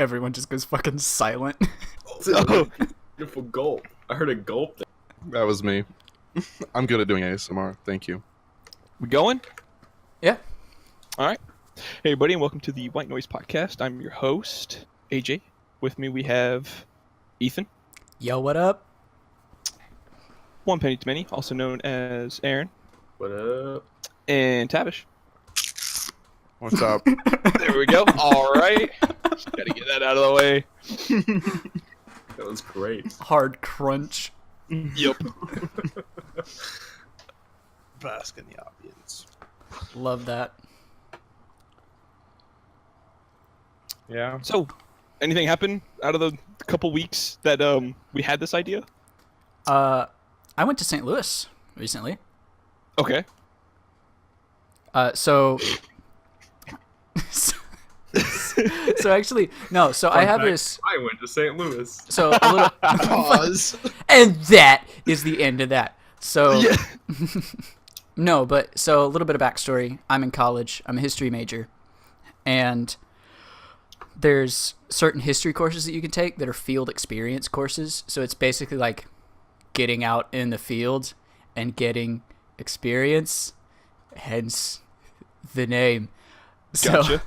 Everyone just goes fucking silent. Oh, beautiful gulp. I heard a gulp there. That was me. I'm good at doing ASMR. Thank you. We going? Yeah. All right. Hey, everybody, and welcome to the White Noise Podcast. I'm your host, AJ. With me, we have Ethan. Yo, what up? One Penny to Many, also known as Aaron. What up? And Tavish. What's up? There we go. All right. Just gotta get that out of the way. That was great. Hard crunch. Yep. Bask in the ambience. Love that. Yeah. So, anything happen out of the couple weeks that we had this idea? I went to St. Louis recently. Okay. So actually, no. So I have fact, this. I went to St. Louis. So a little Pause. and that is the end of that. So Yeah. no, but so a little bit of backstory. I'm in college. I'm a history major, and there's certain history courses that you can take that are field experience courses. So it's basically like getting out in the field and getting experience, hence the name. So Gotcha.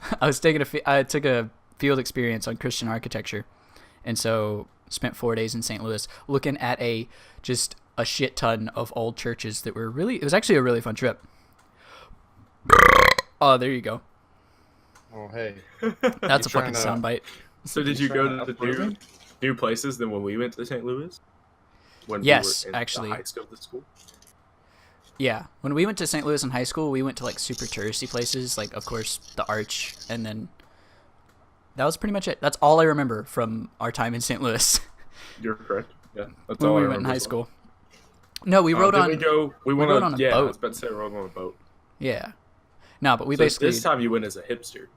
I took a field experience on Christian architecture, and so spent 4 days in St. Louis looking at just a shit ton of old churches that were really. It was actually a really fun trip. Oh, there you go. Oh, hey. That's a trying fucking to- soundbite. So did you go to new places than when we went to St. Louis? When Yes, we were in actually. the high school, the school? Yeah, when we went to St. Louis in high school, we went to like super touristy places, like of course the Arch, and then that was pretty much it. That's all I remember from our time in St. Louis You're correct. Yeah, that's when all I we went in remember high as well. school. No, we rode on. We rode went on a yeah, I boat. was about to say we rode on a boat. Yeah, no, but we So basically this time you went as a hipster.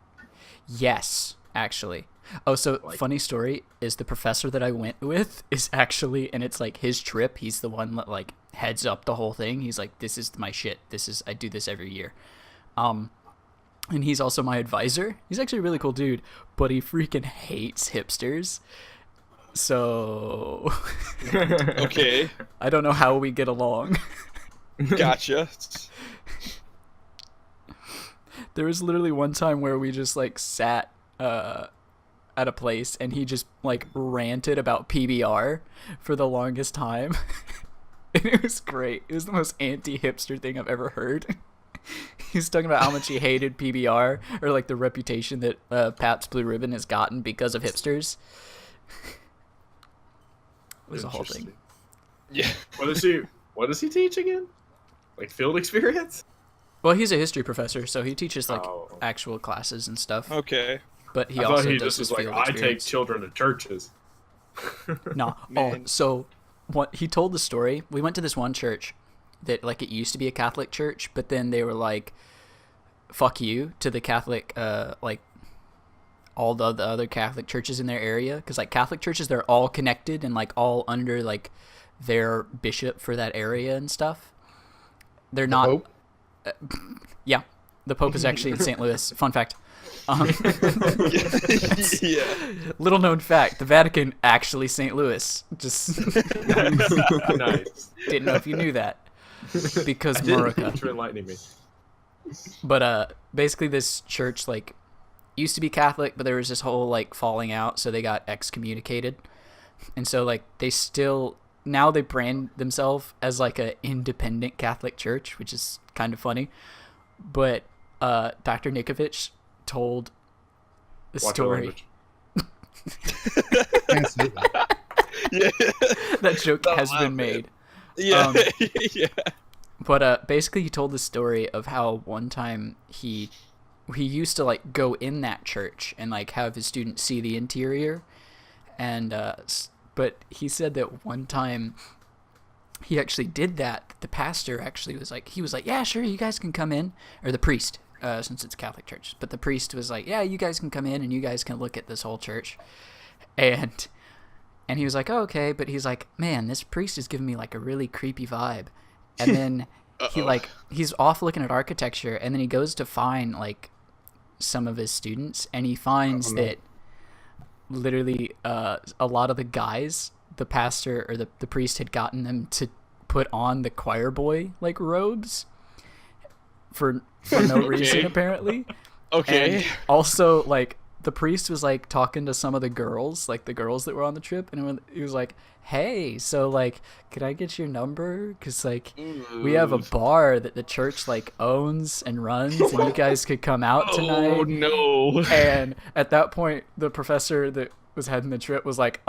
yes, actually. Oh, so funny story is the professor that I went with is actually, and it's like his trip. He's the one that like heads up the whole thing. He's like, this is my shit. I do this every year. And he's also my advisor. He's actually a really cool dude, but he freaking hates hipsters. So Okay. I don't know how we get along. Gotcha. There was literally one time where we just like sat at a place and he just like ranted about PBR for the longest time. And it was great. It was the most anti-hipster thing I've ever heard. He was talking about how much he hated PBR, or like the reputation that Pabst Blue Ribbon has gotten because of hipsters. It was a whole thing. Yeah. What does he teach again? Like field experience? Well, he's a history professor, so he teaches like Oh. actual classes and stuff. Okay. But he I also thought he does just his was like, field I take experience. children to churches. No. Oh, Man. so what he told the story. We went to this one church that like it used to be a Catholic church, but then they were like, "Fuck you" to the Catholic, like all the other Catholic churches in their area, because like Catholic churches, they're all connected and like all under like their bishop for that area and stuff. They're not. Pope? Yeah, the Pope is actually in St. Louis. Fun fact. Yeah. Little known fact: the Vatican actually St. Louis. Just Nice. didn't know if you knew that because Thanks Murica. for enlightening me. But basically this church like used to be Catholic, but there was this whole like falling out, so they got excommunicated, and so like they still now they brand themselves as like a independent Catholic church, which is kind of funny. But Dr. Nikovich told the Watch your story. language. Can't say that. Yeah. That joke Don't has laugh, been man. made. Yeah. Um, Yeah. But basically he told the story of how one time he used to like go in that church and like have his students see the interior, and but he said that one time he actually did that. The pastor actually was like, yeah, sure, you guys can come in, or the priest, since it's a Catholic church, but the priest was like, yeah, you guys can come in and you guys can look at this whole church, and he was like, oh, okay, but he's like, man, this priest is giving me like a really creepy vibe. And then he's off looking at architecture, and then he goes to find like some of his students, and he finds that literally a lot of the guys, the pastor or the priest had gotten them to put on the choir boy like robes for no reason apparently. Okay. And also, like, the priest was like talking to some of the girls, like the girls that were on the trip, and he was like, "Hey, so like, could I get your number? Cause like, we have a bar that the church like owns and runs, and you guys could come out tonight." Oh no. And at that point, the professor that was heading the trip was like,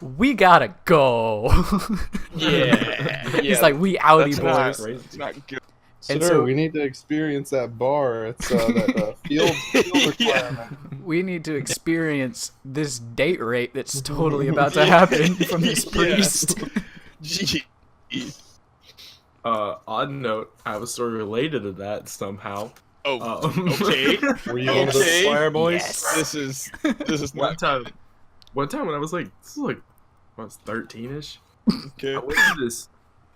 we gotta go. Yeah. He's like, we outie That's boys. It's not good. And Sir, so- we need to experience that bar. It's that field requirement. We need to experience this date rape that's totally about to happen from this priest. Gee. Odd note, I have a story related to that somehow. Oh, okay. Were you one of the Okay. choir boys? Yes. This is One not time when I was like, when I was 13ish, okay. I went to this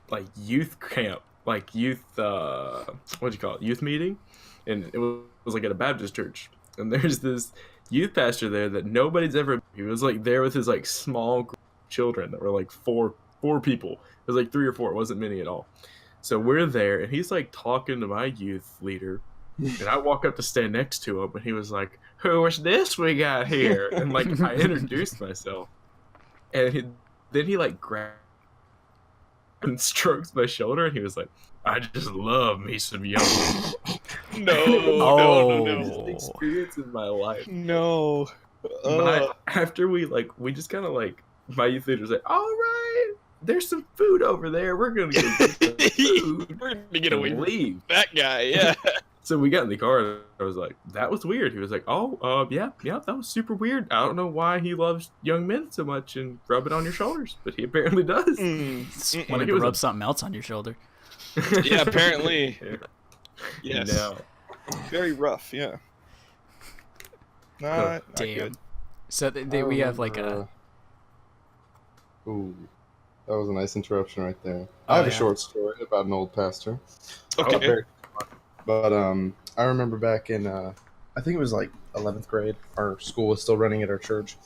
like youth camp, like youth what do you call it, youth meeting, and it was like at a Baptist church, and there's this youth pastor there that nobody's ever. He was like there with his like small group of children that were like four people. It was like 3 or 4. It wasn't many at all. So we're there, and he's like talking to my youth leader, and I walk up to stand next to him, and he was like, "Who is this we got here?" And like I introduced myself, and then he like grabbed and strokes my shoulder, and he was like, "I just love me some young." Oh. Just experience in my life. No. After we just kind of like, my youth leader was like, "All right, there's some food over there. We're gonna go get some food We're gonna get away and from leave." that guy. Yeah. So we got in the car, and I was like, "That was weird." He was like, "Oh, yeah, that was super weird. I don't know why he loves young men so much and rub it on your shoulders, but he apparently does." Just wanted He to was rub a- something else on your shoulder. Yeah. Apparently. Yeah. Yes. No. Very rough. Yeah. Not Damn. good. So we have like a. Ooh, that was a nice interruption right there. Oh, I have a yeah. short story about an old pastor. Okay. But I remember back in I think it was like 11th grade. Our school was still running at our church.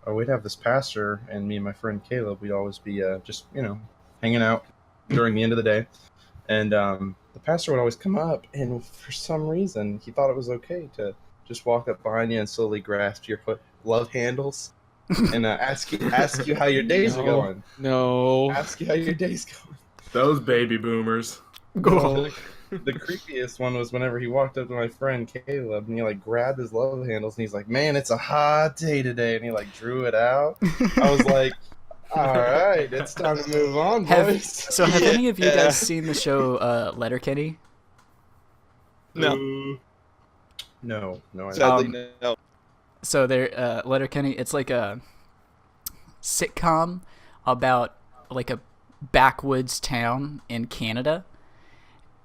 We'd have this pastor, and me and my friend Caleb, we'd always be just hanging out during the end of the day. And the pastor would always come up, and for some reason, he thought it was okay to just walk up behind you and slowly grasp your love handles and ask you how your days are going. No. Ask you how your day's going. Those baby boomers. Go. The creepiest one was whenever he walked up to my friend Caleb and he like grabbed his love handles and he's like, "Man, it's a hot day today," and he like drew it out. I was like, "All right, it's time to move on, boys." So have any of you guys seen the show Letterkenny? No. No, I Sadly, no. So they're Letterkenny. It's like a sitcom about like a backwoods town in Canada,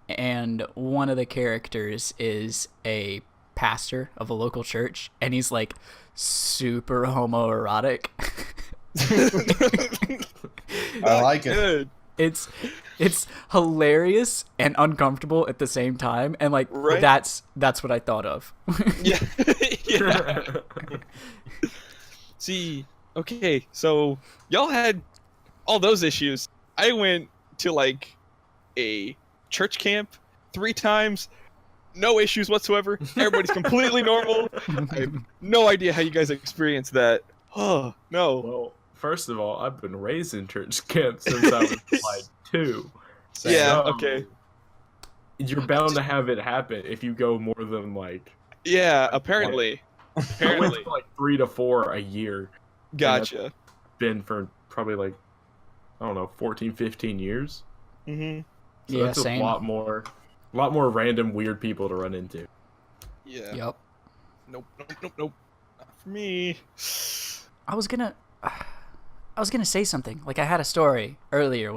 and one of the characters is a pastor of a local church, and he's like super homoerotic. I like it. Good. It's hilarious and uncomfortable at the same time, and like Right. that's what I thought of. Yeah. Yeah. See, okay, so y'all had all those issues. I went to like a church camp 3 times, no issues whatsoever. Everybody's completely normal. I have no idea how you guys experienced that. Oh no. Well, first of all, I've been raised in church camp since I was like 2. Yeah. So, Okay. You're bound to have it happen if you go more than like. Yeah. Apparently. I went Apparently. to like 3 to 4 a year. Gotcha. Been for probably like, I don't know, 14, 15 years. Mm-hmm. So Yeah, that's same. a lot more random weird people to run into. Yeah. Yep. Nope. Not for me. I was gonna say something. Like I had a story earlier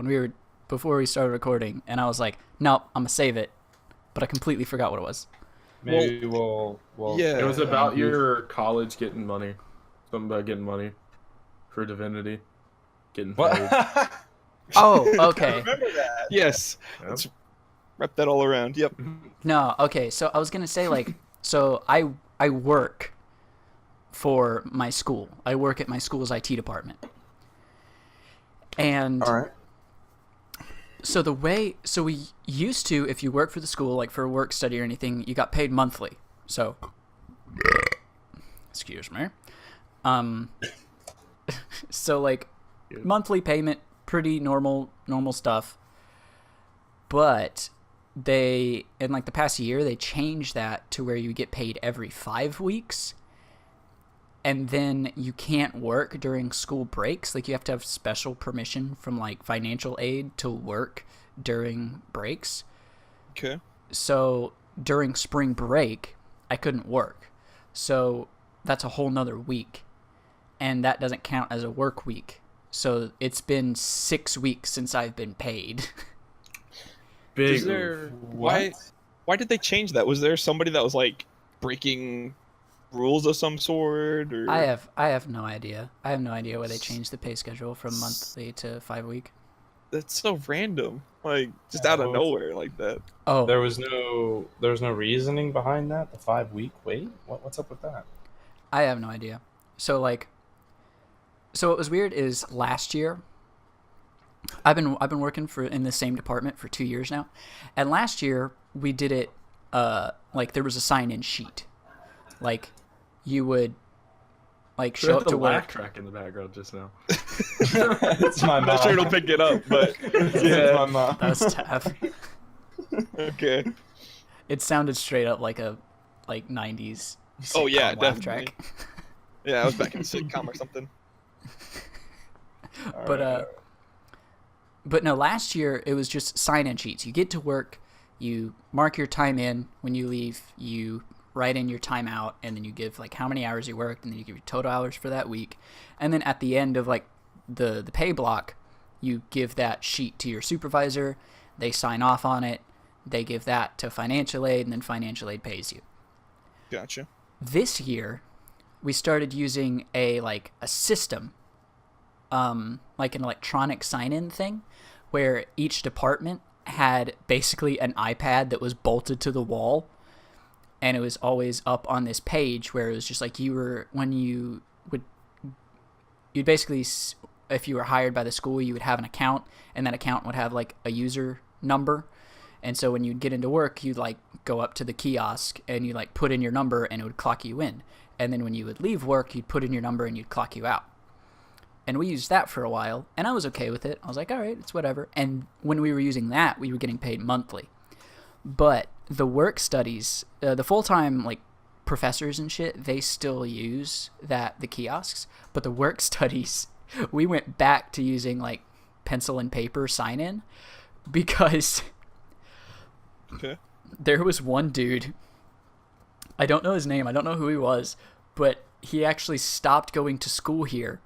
before we started recording, and I was like, nope, I'm gonna save it, but I completely forgot what it was. Maybe we'll Yeah. It was about your college getting money. Something about getting money for divinity. Getting paid. What? Oh, okay. Remember that? Yes. Yep. Let's wrap that all around. Yep. No, okay. So I was gonna say like, so I work for my school. I work at my school's IT department. And All right. so we used to, if you work for the school, like for work study or anything, you got paid monthly. So, excuse me. So like monthly payment, pretty normal stuff. But they, in like the past year, they changed that to where you get paid every 5 weeks. And then you can't work during school breaks. Like you have to have special permission from like financial aid to work during breaks. Okay. So during spring break, I couldn't work. So that's a whole nother week. And that doesn't count as a work week. So it's been 6 weeks since I've been paid. Big. Is there why did they change that? Was there somebody that was like breaking rules of some sort, or I have no idea. I have no idea why they changed the pay schedule from monthly to 5 week. that's so random, like just out of nowhere like that. Oh, There was no reasoning behind that. The 5 week wait. What's up with that? I have no idea. So what was weird is last year, I've been working in the same department for 2 years now, and last year we did it like there was a sign-in sheet, like you would like show up to laugh work. track in the background just now. It's my I'm mom. not sure it'll pick it up, but It's yeah. my mom. That was tough. Okay. It sounded straight up like a 90s Oh yeah, sitcom laugh definitely. track. Yeah, I was back in a sitcom or something. But no, last year it was just sign-in sheets. You get to work, you mark your time in. When you leave, you write in your time out, and then you give like how many hours you worked, and then you give your total hours for that week. And then at the end of like the pay block, you give that sheet to your supervisor. They sign off on it. They give that to financial aid, and then financial aid pays you. Gotcha. This year, we started using a system, like an electronic sign-in thing, where each department had basically an iPad that was bolted to the wall, and it was always up on this page where it was just like you'd basically, if you were hired by the school, you would have an account, and that account would have like a user number. And so when you'd get into work, you'd like go up to the kiosk and you like put in your number and it would clock you in. And then when you would leave work, you'd put in your number and you'd clock you out. And we used that for a while, and I was okay with it. I was like, all right, it's whatever. And when we were using that, we were getting paid monthly. But the work studies, the full-time like professors and shit, they still use the kiosks. But the work studies, we went back to using like pencil and paper sign-in because Okay. there was one dude, I don't know his name, I don't know who he was, but he actually stopped going to school here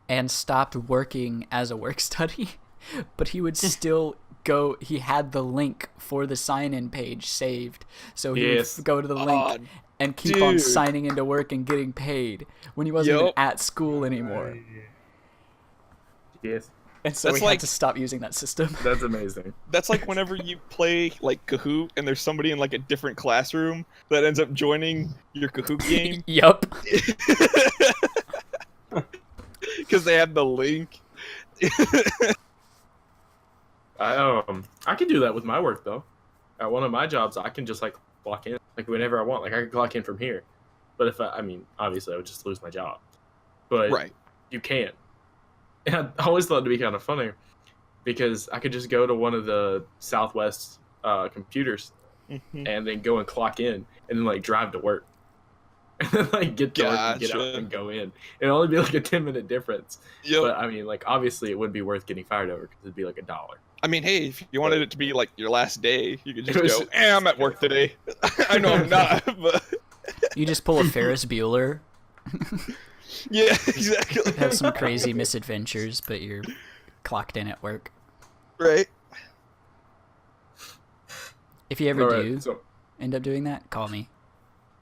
and stopped working as a work study, but he would still go. He had the link for the sign-in page saved, so he would go to the link and keep on signing into work and getting paid when he wasn't even at school anymore. Yes. And so That's we like- had to stop using that system. That's amazing. That's like whenever you play like Kahoot and there's somebody in like a different classroom that ends up joining your Kahoot game Yup. because they had the link. I can do that with my work though. At one of my jobs, I can just like clock in like whenever I want. Like I can clock in from here. But if I mean, obviously, I would just lose my job. But Right. you can't. And I always thought it'd be kind of funny because I could just go to one of the Southwest computers Mhm. and then go and clock in and then like drive to work. And then like get to work and get out Gotcha. and go in. It'd only be like a 10-minute difference. Yep. But I mean, like obviously it wouldn't be worth getting fired over because it'd be like $1. I mean, hey, if you wanted it to be like your last day, you could It just was- go, I'm at work today. I know I'm not, but You just pull a Ferris Bueller, yeah, exactly. have some crazy misadventures, but you're clocked in at work. Right. If you ever All right, do so end up doing that, call me.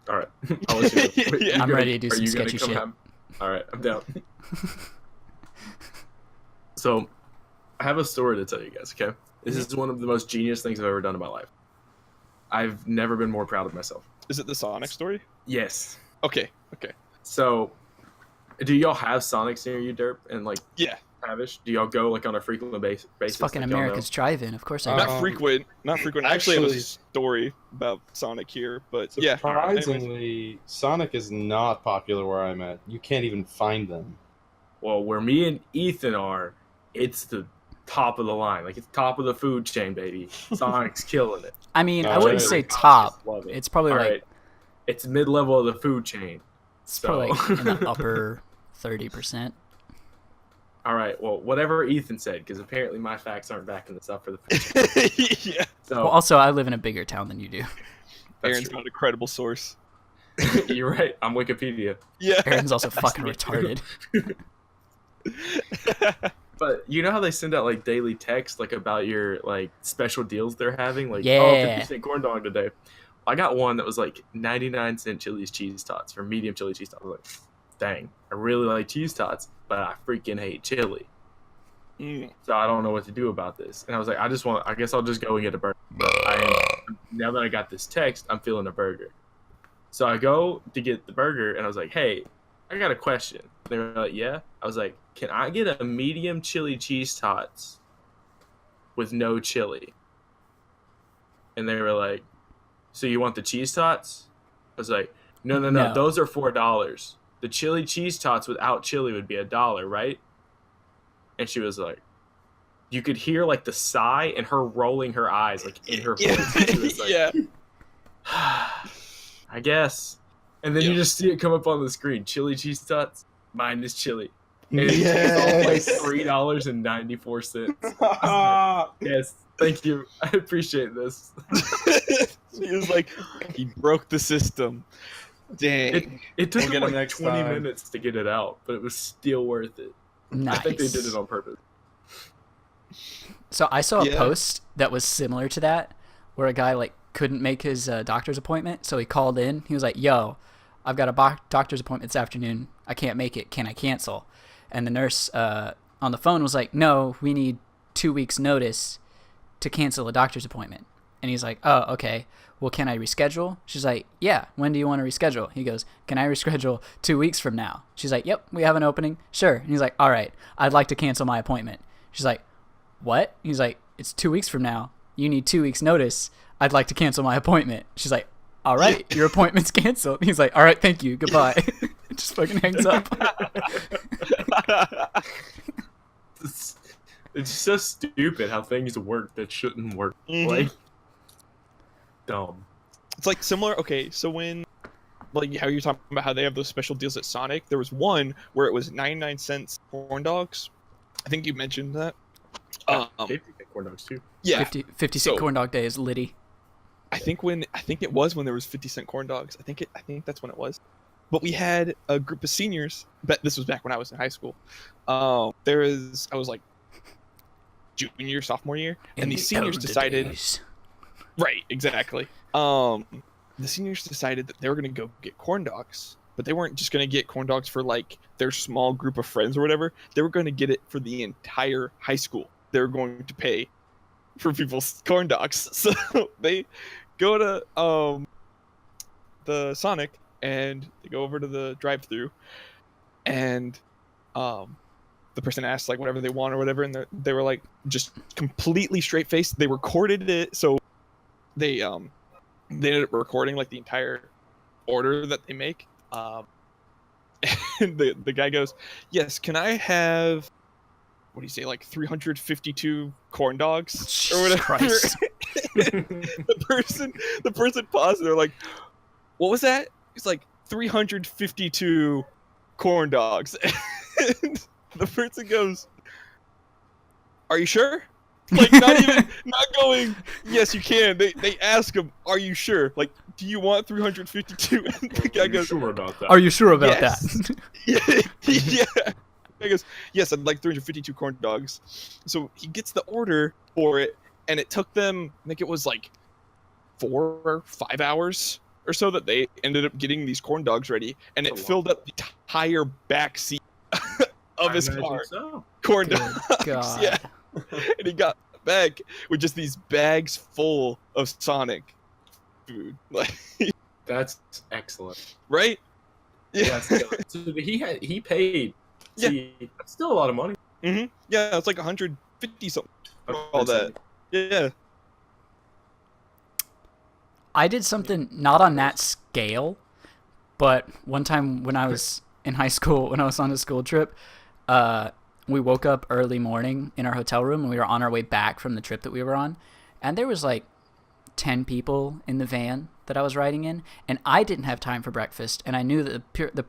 all right, I'll let you know. Wait, Yeah. you I'm ready to do are some you gonna sketchy come shit. have- All right, I'm down. So, I have a story to tell you guys. Okay, this is one of the most genius things I've ever done in my life. I've never been more proud of myself. Is it the Sonic story? Yes. Okay. Okay. So, do y'all have Sonics near you, Derp? And like Yeah. Tavish? Do y'all go like on a frequent basis? It's fucking like, y'all know? America's drive-in. Of course I Not do. frequent. Not frequent. I actually have a actually- story about Sonic here, but yeah. Surprisingly, Sonic is not popular where I'm at. You can't even find them. Well, where me and Ethan are, it's the top of the line. Like it's top of the food chain, baby. Sonic's killing it. I mean, I All wouldn't right. say top. Love it. It's probably All like right. It's mid-level of the food chain. it's probably like in the upper 30%. All right. Well, whatever Ethan said, because apparently my facts aren't backing this up for the food chain. Yeah. So Well, also I live in a bigger town than you do. that's Aaron's not a credible source. true. You're right. I'm Wikipedia. Yeah. Aaron's also That's fucking me. retarded. But you know how they send out like daily text like about your like special deals they're having? Like, Yeah. oh, 50-cent corn dog today. I got one that was like 99-cent Chili's cheese tots for medium chili cheese tots. I was like, dang, I really like cheese tots, but I freaking hate chili. So I don't know what to do about this. And I was like, I guess I'll just go and get a burger. But now that I got this text, I'm feeling a burger. So I go to get the burger and I was like, hey, I got a question. They were like, yeah. I was like, can I get a medium chili cheese tots with no chili? And they were like, so you want the cheese tots? I was like, no. No. Those are $4. The chili cheese tots without chili would be $1, right? And she was like, you could hear like the sigh and her rolling her eyes like in her voice. She was like, Yeah. I guess. And then you just see it come up on the screen. Chili cheese tots minus chili. And it's all like $3.94. Yes. Thank you. I appreciate this. He was like, he broke the system. Dang. It took We'll get them him like next 20 time. minutes to get it out, but it was still worth it. Nice. I think they did it on purpose. So I saw a Yeah. post that was similar to that, where a guy like couldn't make his doctor's appointment, so he called in. He was like, "Yo, I've got a doctor's appointment this afternoon. I can't make it. Can I cancel?" And the nurse on the phone was like, "No, we need 2 weeks' notice to cancel a doctor's appointment." And he's like, "Oh, okay. Well, can I reschedule?" She's like, "Yeah. When do you want to reschedule?" He goes, "Can I reschedule 2 weeks from now?" She's like, "Yep, we have an opening." Sure. And he's like, "All right. I'd like to cancel my appointment." She's like, "What?" He's like, "It's 2 weeks from now. You need 2 weeks' notice. I'd like to cancel my appointment." She's like, "All right, your appointment's canceled." He's like, "All right, thank you. Goodbye." Just fucking hangs up. It's so stupid how things work that shouldn't work. Mhm. Like, dumb. It's like similar. Okay, so when, like, how you're talking about how they have those special deals at Sonic, there was one where it was 99 cents corn dogs. I think you mentioned that. Safety get corn dogs too. Yeah, 50 cent So- corn dog day is litty. I think it was when there was 50-cent corn dogs. I think that's when it was. But we had a group of seniors. But this was back when I was in high school. I was like junior, sophomore year, In and the these seniors elder decided. days. Right, exactly. The seniors decided that they were going to go get corn dogs, but they weren't just going to get corn dogs for like their small group of friends or whatever. They were going to get it for the entire high school. They were going to pay for people's corn dogs. So they go to the Sonic and they go over to the drive-through, and the person asked like whatever they want or whatever, and they were like just completely straight faced. They recorded it, so they ended up recording like the entire order that they make. And the guy goes, "Yes, can I have, what do you say, like 352 corn dogs or Jesus whatever?" Christ. the person paused and they're like, "What was that?" He's like, 352 corn dogs. And the person goes, "Are you sure?" Like not going, "Yes, you can." They ask him, "Are you sure? Like, do you want 352?" And the guy Are you goes, sure about that? Are you sure about Yes. that? yeah. He goes, "Yes, I'd like 352 corn dogs." So he gets the order for it, and it took them, I think it was like 4 or 5 hours or so that they ended up getting these corn dogs ready, and it That's a filled up the entire back seat of I his imagine car. so. Corn Good dogs. God. Yeah. And he got back with just these bags full of Sonic food. Like, That's excellent. right? Yeah, so he paid. Yeah. See, that's still a lot of money. Yeah, it's like 150 something. For all that. Yeah. I did something not on that scale, but one time when I was in high school, when I was on a school trip, we woke up early morning in our hotel room and we were on our way back from the trip that we were on, and there was like 10 people in the van that I was riding in, and I didn't have time for breakfast, and I knew that the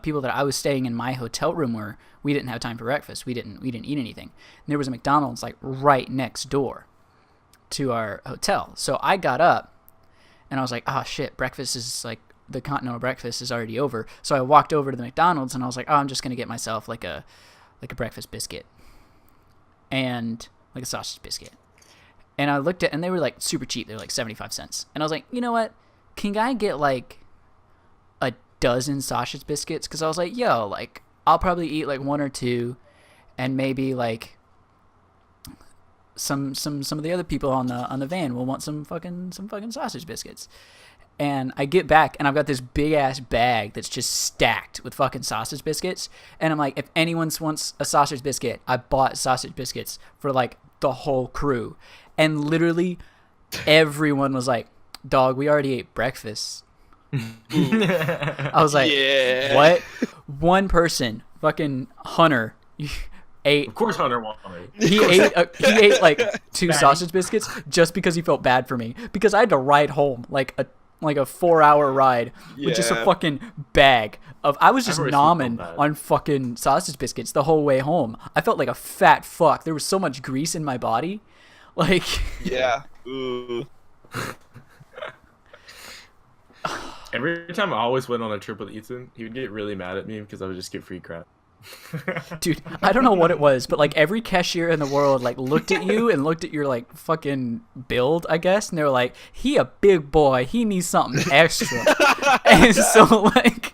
people that I was staying in my hotel room we didn't have time for breakfast. We didn't eat anything. And there was a McDonald's like right next door to our hotel. So I got up and I was like, oh shit, breakfast is like, the continental breakfast is already over. So I walked over to the McDonald's and I was like, oh, I'm just going to get myself like a breakfast biscuit and like a sausage biscuit. And I looked at, and they were like super cheap. They were like 75 cents. And I was like, you know what? Can I get like a dozen sausage biscuits? Cause I was like, yo, like I'll probably eat like one or two and maybe like some of the other people on the van will want some fucking sausage biscuits. And I get back and I've got this big ass bag that's just stacked with fucking sausage biscuits. And I'm like, if anyone wants a sausage biscuit, I bought sausage biscuits for like the whole crew. And literally everyone was like, dog, we already ate breakfast. I was like, Yeah. what? One person, fucking Hunter, ate. Of course, Hunter wanted. He ate like two sausage biscuits just because he felt bad for me, because I had to ride home like a 4-hour ride with just a Yeah. fucking bag of. I was just I've always nomming felt bad. on fucking sausage biscuits the whole way home. I felt like a fat fuck. There was so much grease in my body, like. Yeah. Ooh. Every time I always went on a trip with Ethan, he would get really mad at me because I would just get free crap. Dude, I don't know what it was, but like every cashier in the world like looked at you and looked at your like fucking build, I guess, and they were like, he a big boy, he needs something extra. And so like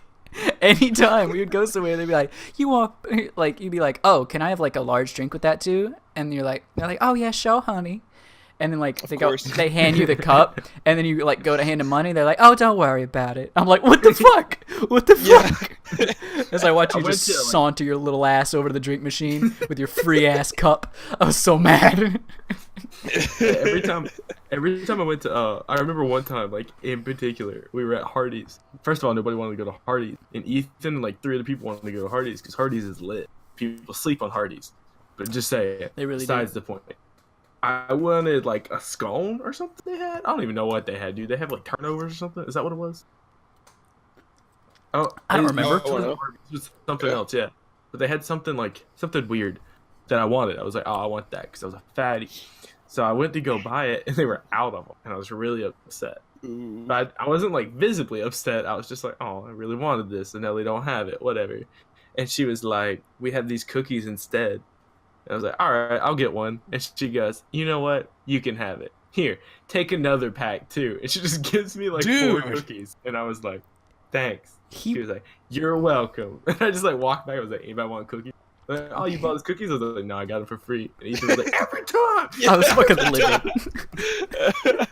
anytime we would go somewhere, they'd be like, you want, like, you'd be like, oh, can I have like a large drink with that too? And they're like, oh yeah, sure, honey. And then like they hand you the cup, and then you like go to hand them money. They're like, "Oh, don't worry about it." I'm like, "What the fuck? What the fuck?" As I watch you just saunter your little ass over to the drink machine with your free ass cup. I was so mad. every time I went to, I remember one time, like in particular, we were at Hardee's. First of all, nobody wanted to go to Hardee's, and Ethan and like 3 other people wanted to go to Hardee's because Hardee's is lit. People sleep on Hardee's, but just say it. They really Besides do. the point. I wanted like a scone or something they had. I don't even know what they had, dude. They have like turnovers or something. Is that what it was? Oh, I don't remember. It was something else, yeah. But they had something weird that I wanted. I was like, oh, I want that because I was a fatty. So I went to go buy it, and they were out of them, and I was really upset. Ooh. But I wasn't like visibly upset. I was just like, oh, I really wanted this, and now they don't have it. Whatever. And she was like, we have these cookies instead. I was like, all right, I'll get one. And she goes, you know what? You can have it. Here, take another pack too. And she just gives me like 4 cookies. And I was like, thanks. She was like, you're welcome. And I just like walked back. I was like, anybody want cookies? Like, oh, you bought those cookies? I was like, no, I got them for free. And Ethan was like, every time. I was fucking livid.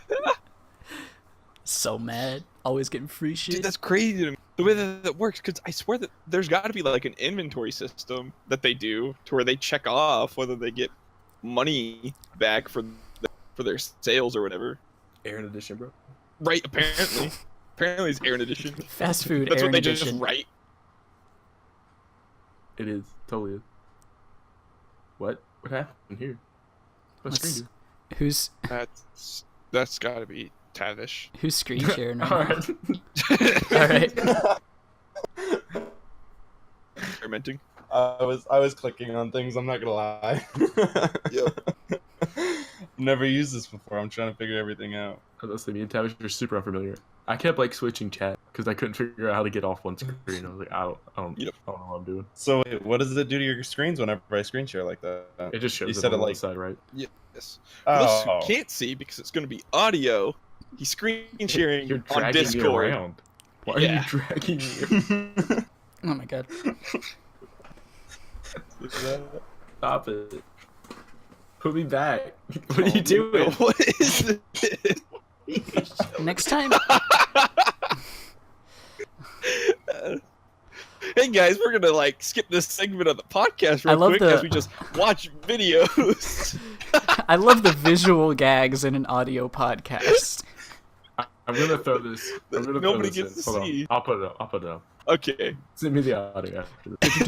So mad. Always getting free shit. Dude, that's crazy to me. The way that works, because I swear that there's got to be like an inventory system that they do to where they check off whether they get money back for their sales or whatever. Aaron edition, bro. Right, apparently. Apparently it's Aaron edition. Fast food. That's Aaron what they edition. just write. It is. Totally is. What? What happened here? What Let's- screen Who's That's got to be Tavish. who's screen sharing right All now? right. All right. Experimenting. I was clicking on things. I'm not gonna lie. Yep. Never used this before. I'm trying to figure everything out. Honestly, me and Tavish are super unfamiliar. I kept like switching chat because I couldn't figure out how to get off one screen. I was like, I don't Yep. know what I'm doing. So wait, what does it do to your screens whenever I screen share like that? It just shows You it said on it the like side, right? Yes. For those oh. who can't see, because it's going to be audio, he's screen sharing You're on dragging me Discord. around. Why are Yeah. you dragging me? Oh my god. Stop it. Put me back. What are you doing? What is this? Next time. Hey guys, we're gonna like skip this segment of the podcast I real love quick the- as we just watch videos. I love the visual gags in an audio podcast. I'm gonna throw this. I'm gonna Nobody throw gets this to in. Hold see. on. I'll put it up. Okay. Send me the audio after this.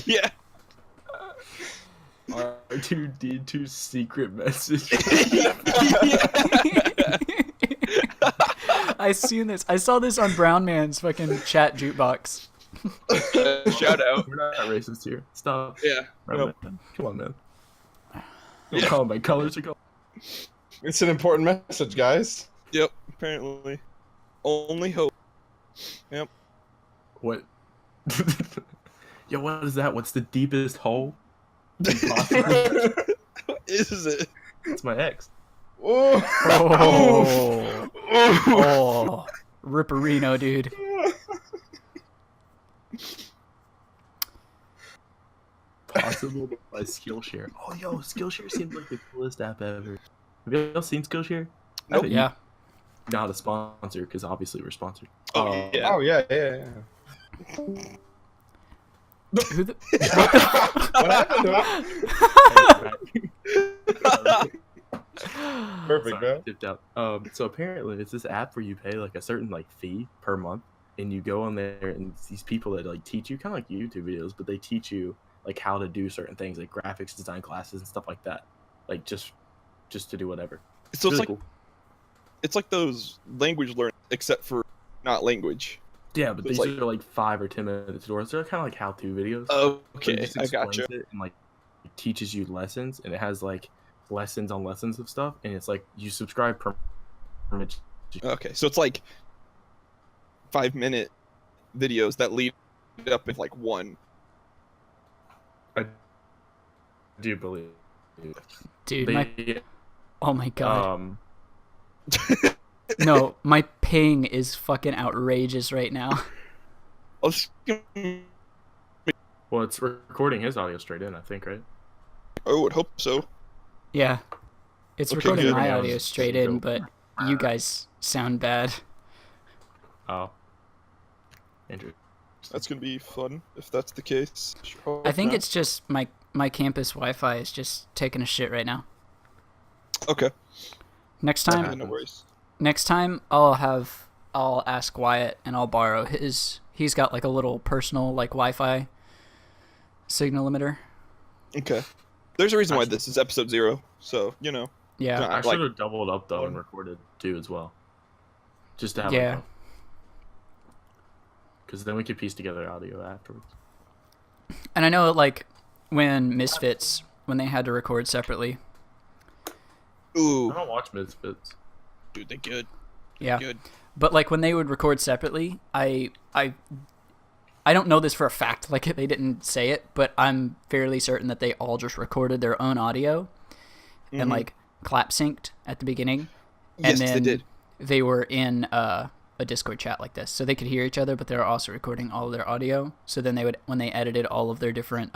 Yeah. R2D2 secret message. I seen this. I saw this on Brown Man's fucking chat jukebox. Shout out. We're not racist here. Stop. Yeah. Right, Nope. man. Come on, man. Don't call them by colors or color. It's an important message, guys. Yep. Apparently. Only hope. Yep. What? Yo, what is that? What's the deepest hole? Possibly. What is it? It's my ex. Oh. Oh, Ripperino, dude. Possible by Skillshare. Oh, yo, Skillshare seems like the coolest app ever. Have you all seen Skillshare? I Nope. bet Yeah. Not a sponsor, because obviously we're sponsored. Oh, yeah. Oh yeah, yeah, yeah. Who the? What happened to it? Perfect, Sorry, bro. dipped out. So apparently it's this app where you pay like a certain like fee per month, and you go on there, and it's these people that like teach you, kind of like YouTube videos, but they teach you like how to do certain things, like graphics design classes and stuff like that, like just to do whatever. So it's Really like cool. it's like those language learning, except for not language. Yeah, but it's these like- are like 5 or 10 minute tutorials. They're kind of like how-to videos. Oh, So it okay. just I explains gotcha. it and like it teaches you lessons, and it has like lessons on lessons of stuff, and it's like you subscribe per minute. Okay, so it's like 5-minute videos that lead up with like one. I do believe. Dude, They, oh my god. um, No, my ping is fucking outrageous right now. I was gonna- well, it's recording his audio straight in, I think, right? I would hope so. Yeah. It's Okay, recording good. my Yeah, audio it's straight dope. in, but you guys sound bad. Oh, interesting. That's gonna be fun if that's the case. Sure, I think not. it's just my campus Wi-Fi is just taking a shit right now. okay. Next Yeah. time, No worries. I'll ask Wyatt and I'll borrow his. He's got like a little personal like Wi-Fi signal limiter. Okay. There's a reason why this is episode 0, so you know. Yeah. Yeah. I like- should have doubled up though and recorded too as well, just to have Yeah. because then we could piece together audio afterwards. And I know like when Misfits when they had to record separately. Ooh, I don't watch Misfits. dude, they good. Yeah. Good. But like when they would record separately, I don't know this for a fact, like they didn't say it, but I'm fairly certain that they all just recorded their own audio and Mhm. like clap synced at the beginning. Yes, and then they did. they were in a Discord chat like this, so they could hear each other, but they were also recording all of their audio. So then they would, when they edited all of their different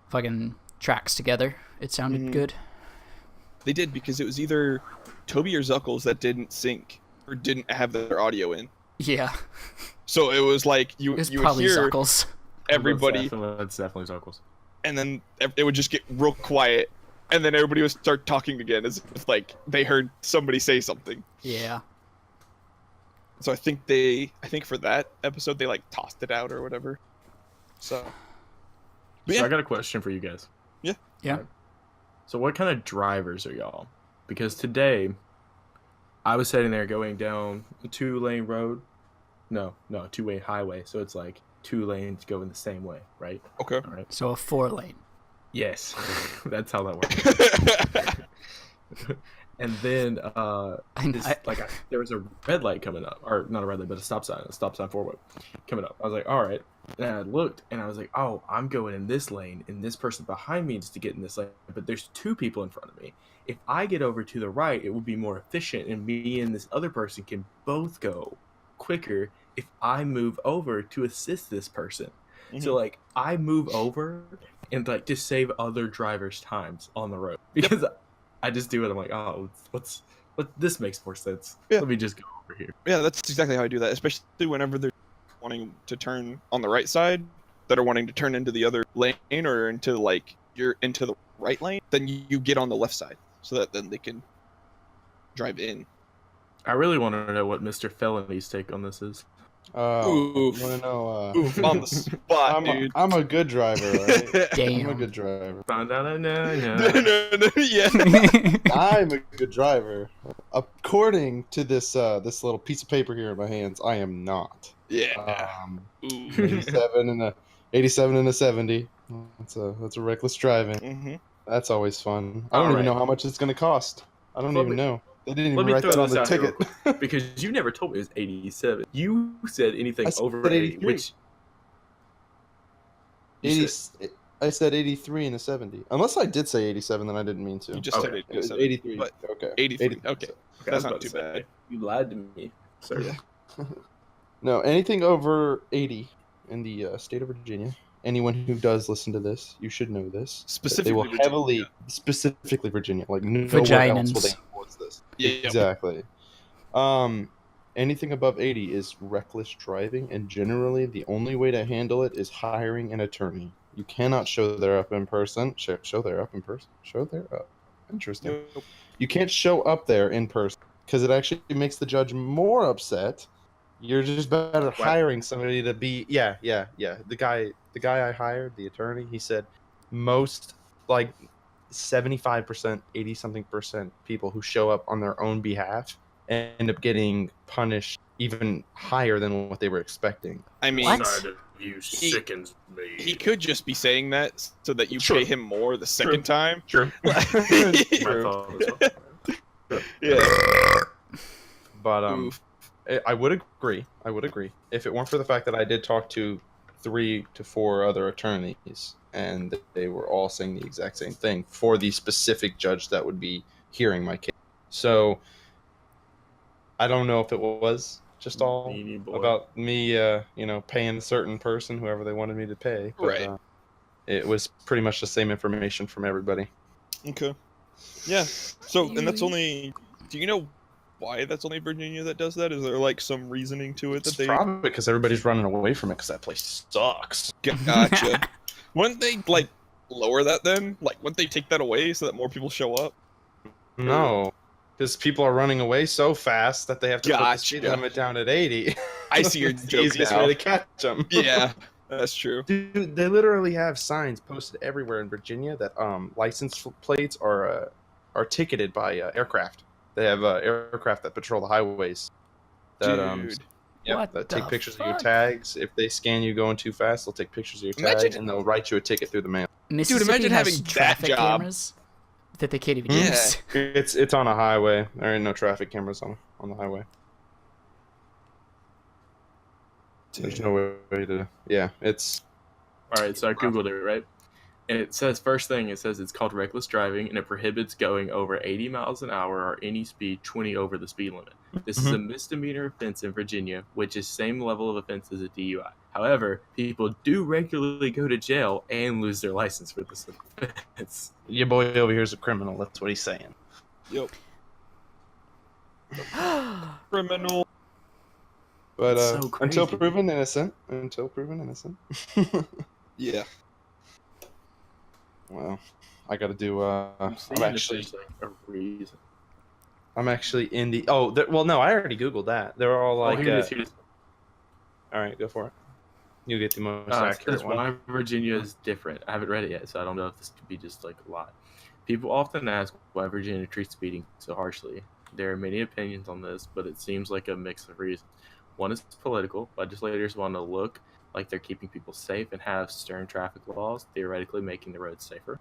fucking tracks together, it sounded Mhm. good. They did because it was either Toby or Zuckles that didn't sync or didn't have their audio in. Yeah, So it was like you it was you would probably hear Zuckles. everybody, That's definitely Zuckles. and then it would just get real quiet, and then everybody would start talking again as if like they heard somebody say something. Yeah. So I think for that episode they like tossed it out or whatever. So, but So yeah, I got a question for you guys. Yeah. So what kind of drivers are y'all? Because today, I was sitting there going down a 2-lane road. No, 2-way highway. So it's like 2 lanes going the same way, right? okay. All right. So a 4-lane. Yes, that's how that works. And then there was a red light coming up, or not a red light, but a stop sign forward coming up. I was like, all right. And I looked, and I was like, oh, I'm going in this lane, and this person behind me needs to get in this lane, but there's 2 people in front of me. If I get over to the right, it will be more efficient, and me and this other person can both go quicker if I move over to assist this person. So like I move over and like to save other drivers' times on the road because I just do it. I'm like, oh, what this makes more sense. Yeah. Let me just go over here. Yeah, that's exactly how I do that, especially whenever they're wanting to turn on the right side, that are wanting to turn into the other lane or into like you're into the right lane, then you get on the left side so that then they can drive in. I really want to know what Mr. Felony's take on this is. Oof. You want to know? Oof, on the spot, dude. I'm a good driver, right? I'm a Damn. good driver. Found out I know. No, yeah. I'm a good driver. According to this this little piece of paper here in my hands, I am not. Yeah. Ooh. 87 and a 70. That's a reckless driving. Mm-hmm. That's always fun. I don't All even know right. how much it's gonna cost. I don't Let even me- know. They didn't Let even me write throw that on this the out here real ticket. quick, because you never told me it was 87. You said anything I said over 80, 83. which you 80, said, I said 83 and a 70. Unless I did say 87, then I didn't mean to. You just Okay. said It was 87. 83. But Okay. 83. Okay. okay, I That's was not about too to say, bad. you lied to me, sir. Yeah. No, anything over 80 in the state of Virginia. Anyone who does listen to this, you should know this. They will Specifically Virginia. heavily, specifically Virginia, like nowhere else will they Vaginans. enforce this. Yeah. Exactly. Anything above 80 is reckless driving, and generally the only way to handle it is hiring an attorney. You cannot show they're up in person. Show they're up in person. Show they're up. Interesting. Nope. You can't show up there in person because it actually makes the judge more upset. You're just better hiring somebody to be. Yeah. The guy I hired, the attorney, he said most like 75%, 80 something percent people who show up on their own behalf end up getting punished even higher than what they were expecting. I mean, What? Side of you sickens me. he could just be saying that so that you Sure. pay him more the second time. True. My True. thought as well. Yeah. But Oof. I would agree. If it weren't for the fact that I did talk to 3 to 4 other attorneys, and they were all saying the exact same thing for the specific judge that would be hearing my case. So I don't know if it was just all Meanie boy. about me, paying a certain person, whoever they wanted me to pay. But, Right. it was pretty much the same information from everybody. Okay. Yeah. So, and that's only. Do you know why that's only Virginia that does that? Is there like some reasoning to it that It's they? probably because everybody's running away from it because that place sucks. Gotcha. Wouldn't they like lower that then? Like, wouldn't they take that away so that more people show up? No, because people are running away so fast that they have to put the Gotcha. speed limit down at 80. I see your It's the joke easiest now. way to catch them. Yeah, that's true. Dude, they literally have signs posted everywhere in Virginia that license plates are ticketed by aircraft. They have aircraft that patrol the highways. That Dude. What that take the pictures of your fuck? tags. If they scan you going too fast, they'll take pictures of your tag Imagine- and they'll write you a ticket through the mail. Mississippi imagine has having that traffic job. cameras that they can't even Yeah. use. It's on a highway. There ain't no traffic cameras on the highway. There's no way to. Yeah, it's. All right, so I googled it, right? And it says, first thing, it says it's called reckless driving, and it prohibits going over 80 miles an hour or any speed 20 over the speed limit. This is a misdemeanor offense in Virginia, which is same level of offense as a DUI. However, people do regularly go to jail and lose their license for this offense. Your boy over here is a criminal. That's what he's saying. Yep. Criminal. But It's so until crazy. proven innocent. Yeah. Well, I got to do. I'm seeing I'm if actually. there's, like, a reason. I'm actually in the. Oh, well, no, I already googled that. They're all like. Here it is, here it is. All right, go for it. You get the most It accurate says one. why Virginia is different. I haven't read it yet, so I don't know if this could be just like a lot. People often ask why Virginia treats speeding so harshly. There are many opinions on this, but it seems like a mix of reasons. One is political. Legislators want to look like they're keeping people safe and have stern traffic laws, theoretically making the roads safer.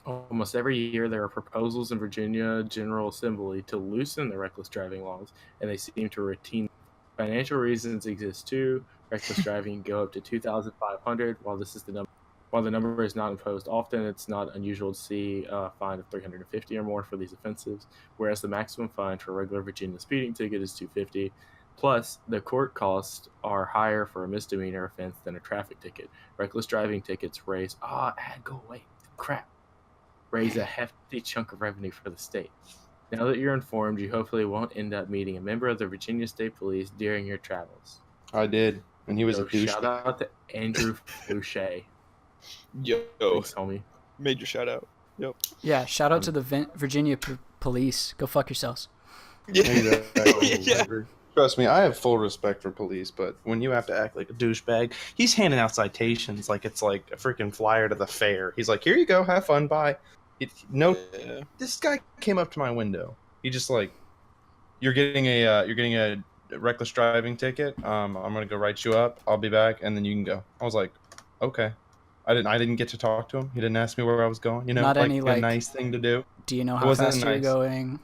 Almost every year, there are proposals in Virginia General Assembly to loosen the reckless driving laws, and they seem to routine. Financial reasons exist too. Reckless driving can go up to 2,500. While the number is not imposed often, it's not unusual to see a fine of 350 or more for these offenses, whereas the maximum fine for a regular Virginia speeding ticket is 250. Plus, the court costs are higher for a misdemeanor offense than a traffic ticket. Reckless driving tickets raise a hefty chunk of revenue for the state. Now that you're informed, you hopefully won't end up meeting a member of the Virginia State Police during your travels. I did, and he was So a douche. shout out to Andrew Fouché. Yo, Thanks, homie. major shout out. Yep. Yeah, shout out to the Virginia police. Go fuck yourselves. Yeah. Yeah. Trust me, I have full respect for police, but when you have to act like a douchebag, he's handing out citations like it's like a freaking flyer to the fair. He's like, "Here you go, have fun, bye." Yeah. This guy came up to my window. He just like, "You're getting a reckless driving ticket. I'm gonna go write you up. I'll be back, and then you can go." I was like, "Okay." I didn't get to talk to him. He didn't ask me where I was going. You know, Not like any, a like- nice thing to do. Do you know It how wasn't fast you're nice. going?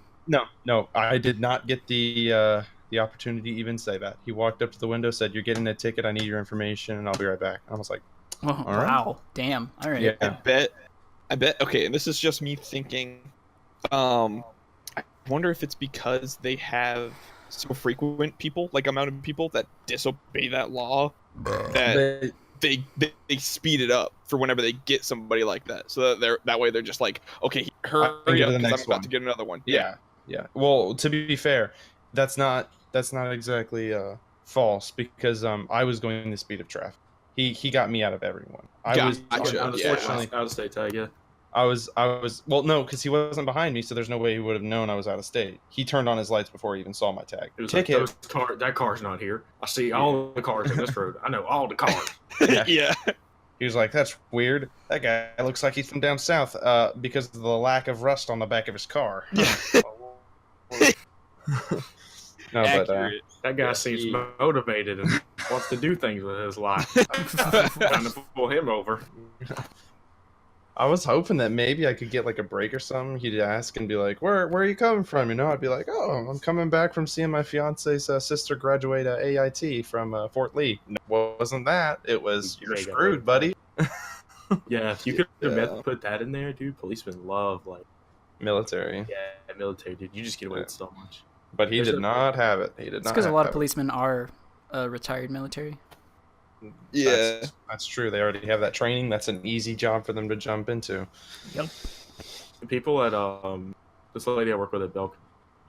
No, I did not get the opportunity to even say that. He walked up to the window, said, "You're getting a ticket. I need your information, and I'll be right back." I was like, Oh, All right. wow. Damn. All right. "Yeah." I bet. Okay, and this is just me thinking. I wonder if it's because they have so frequent people, like amount of people that disobey that law, that they speed it up for whenever they get somebody like that. So that way they're just like, okay, hurry I can get up to the because I'm next about one. to get another one. Yeah. Well, to be fair, that's not exactly false because I was going the speed of traffic. He got me out of everyone. Gotcha. Unfortunately, Out of state tag, yeah. I was well, no, because he wasn't behind me, so there's no way he would have known I was out of state. He turned on his lights before he even saw my tag. It was Ticket. like, that car's not here. I see all the cars on this road. I know all the cars. Yeah. Yeah. He was like, "That's weird. That guy looks like he's from down south because of the lack of rust on the back of his car." No, but Accurate. That guy seems motivated and wants to do things with his life. Trying to pull him over. I was hoping that maybe I could get like a break or something. He'd ask and be like, "Where are you coming from?" You know, I'd be like, "Oh, I'm coming back from seeing my fiance's sister graduate AIT from Fort Lee." No, it wasn't that. It was, "You're Mega screwed, buddy." Yeah, if you could Yeah. put that in there, dude, policemen love, like, Military. yeah, military, dude. You just get away with so much. But he did not have it. He did It's not because a have lot of it. policemen are retired military. Yeah. That's true. They already have that training. That's an easy job for them to jump into. Yep. The people at this lady I work with at Belk,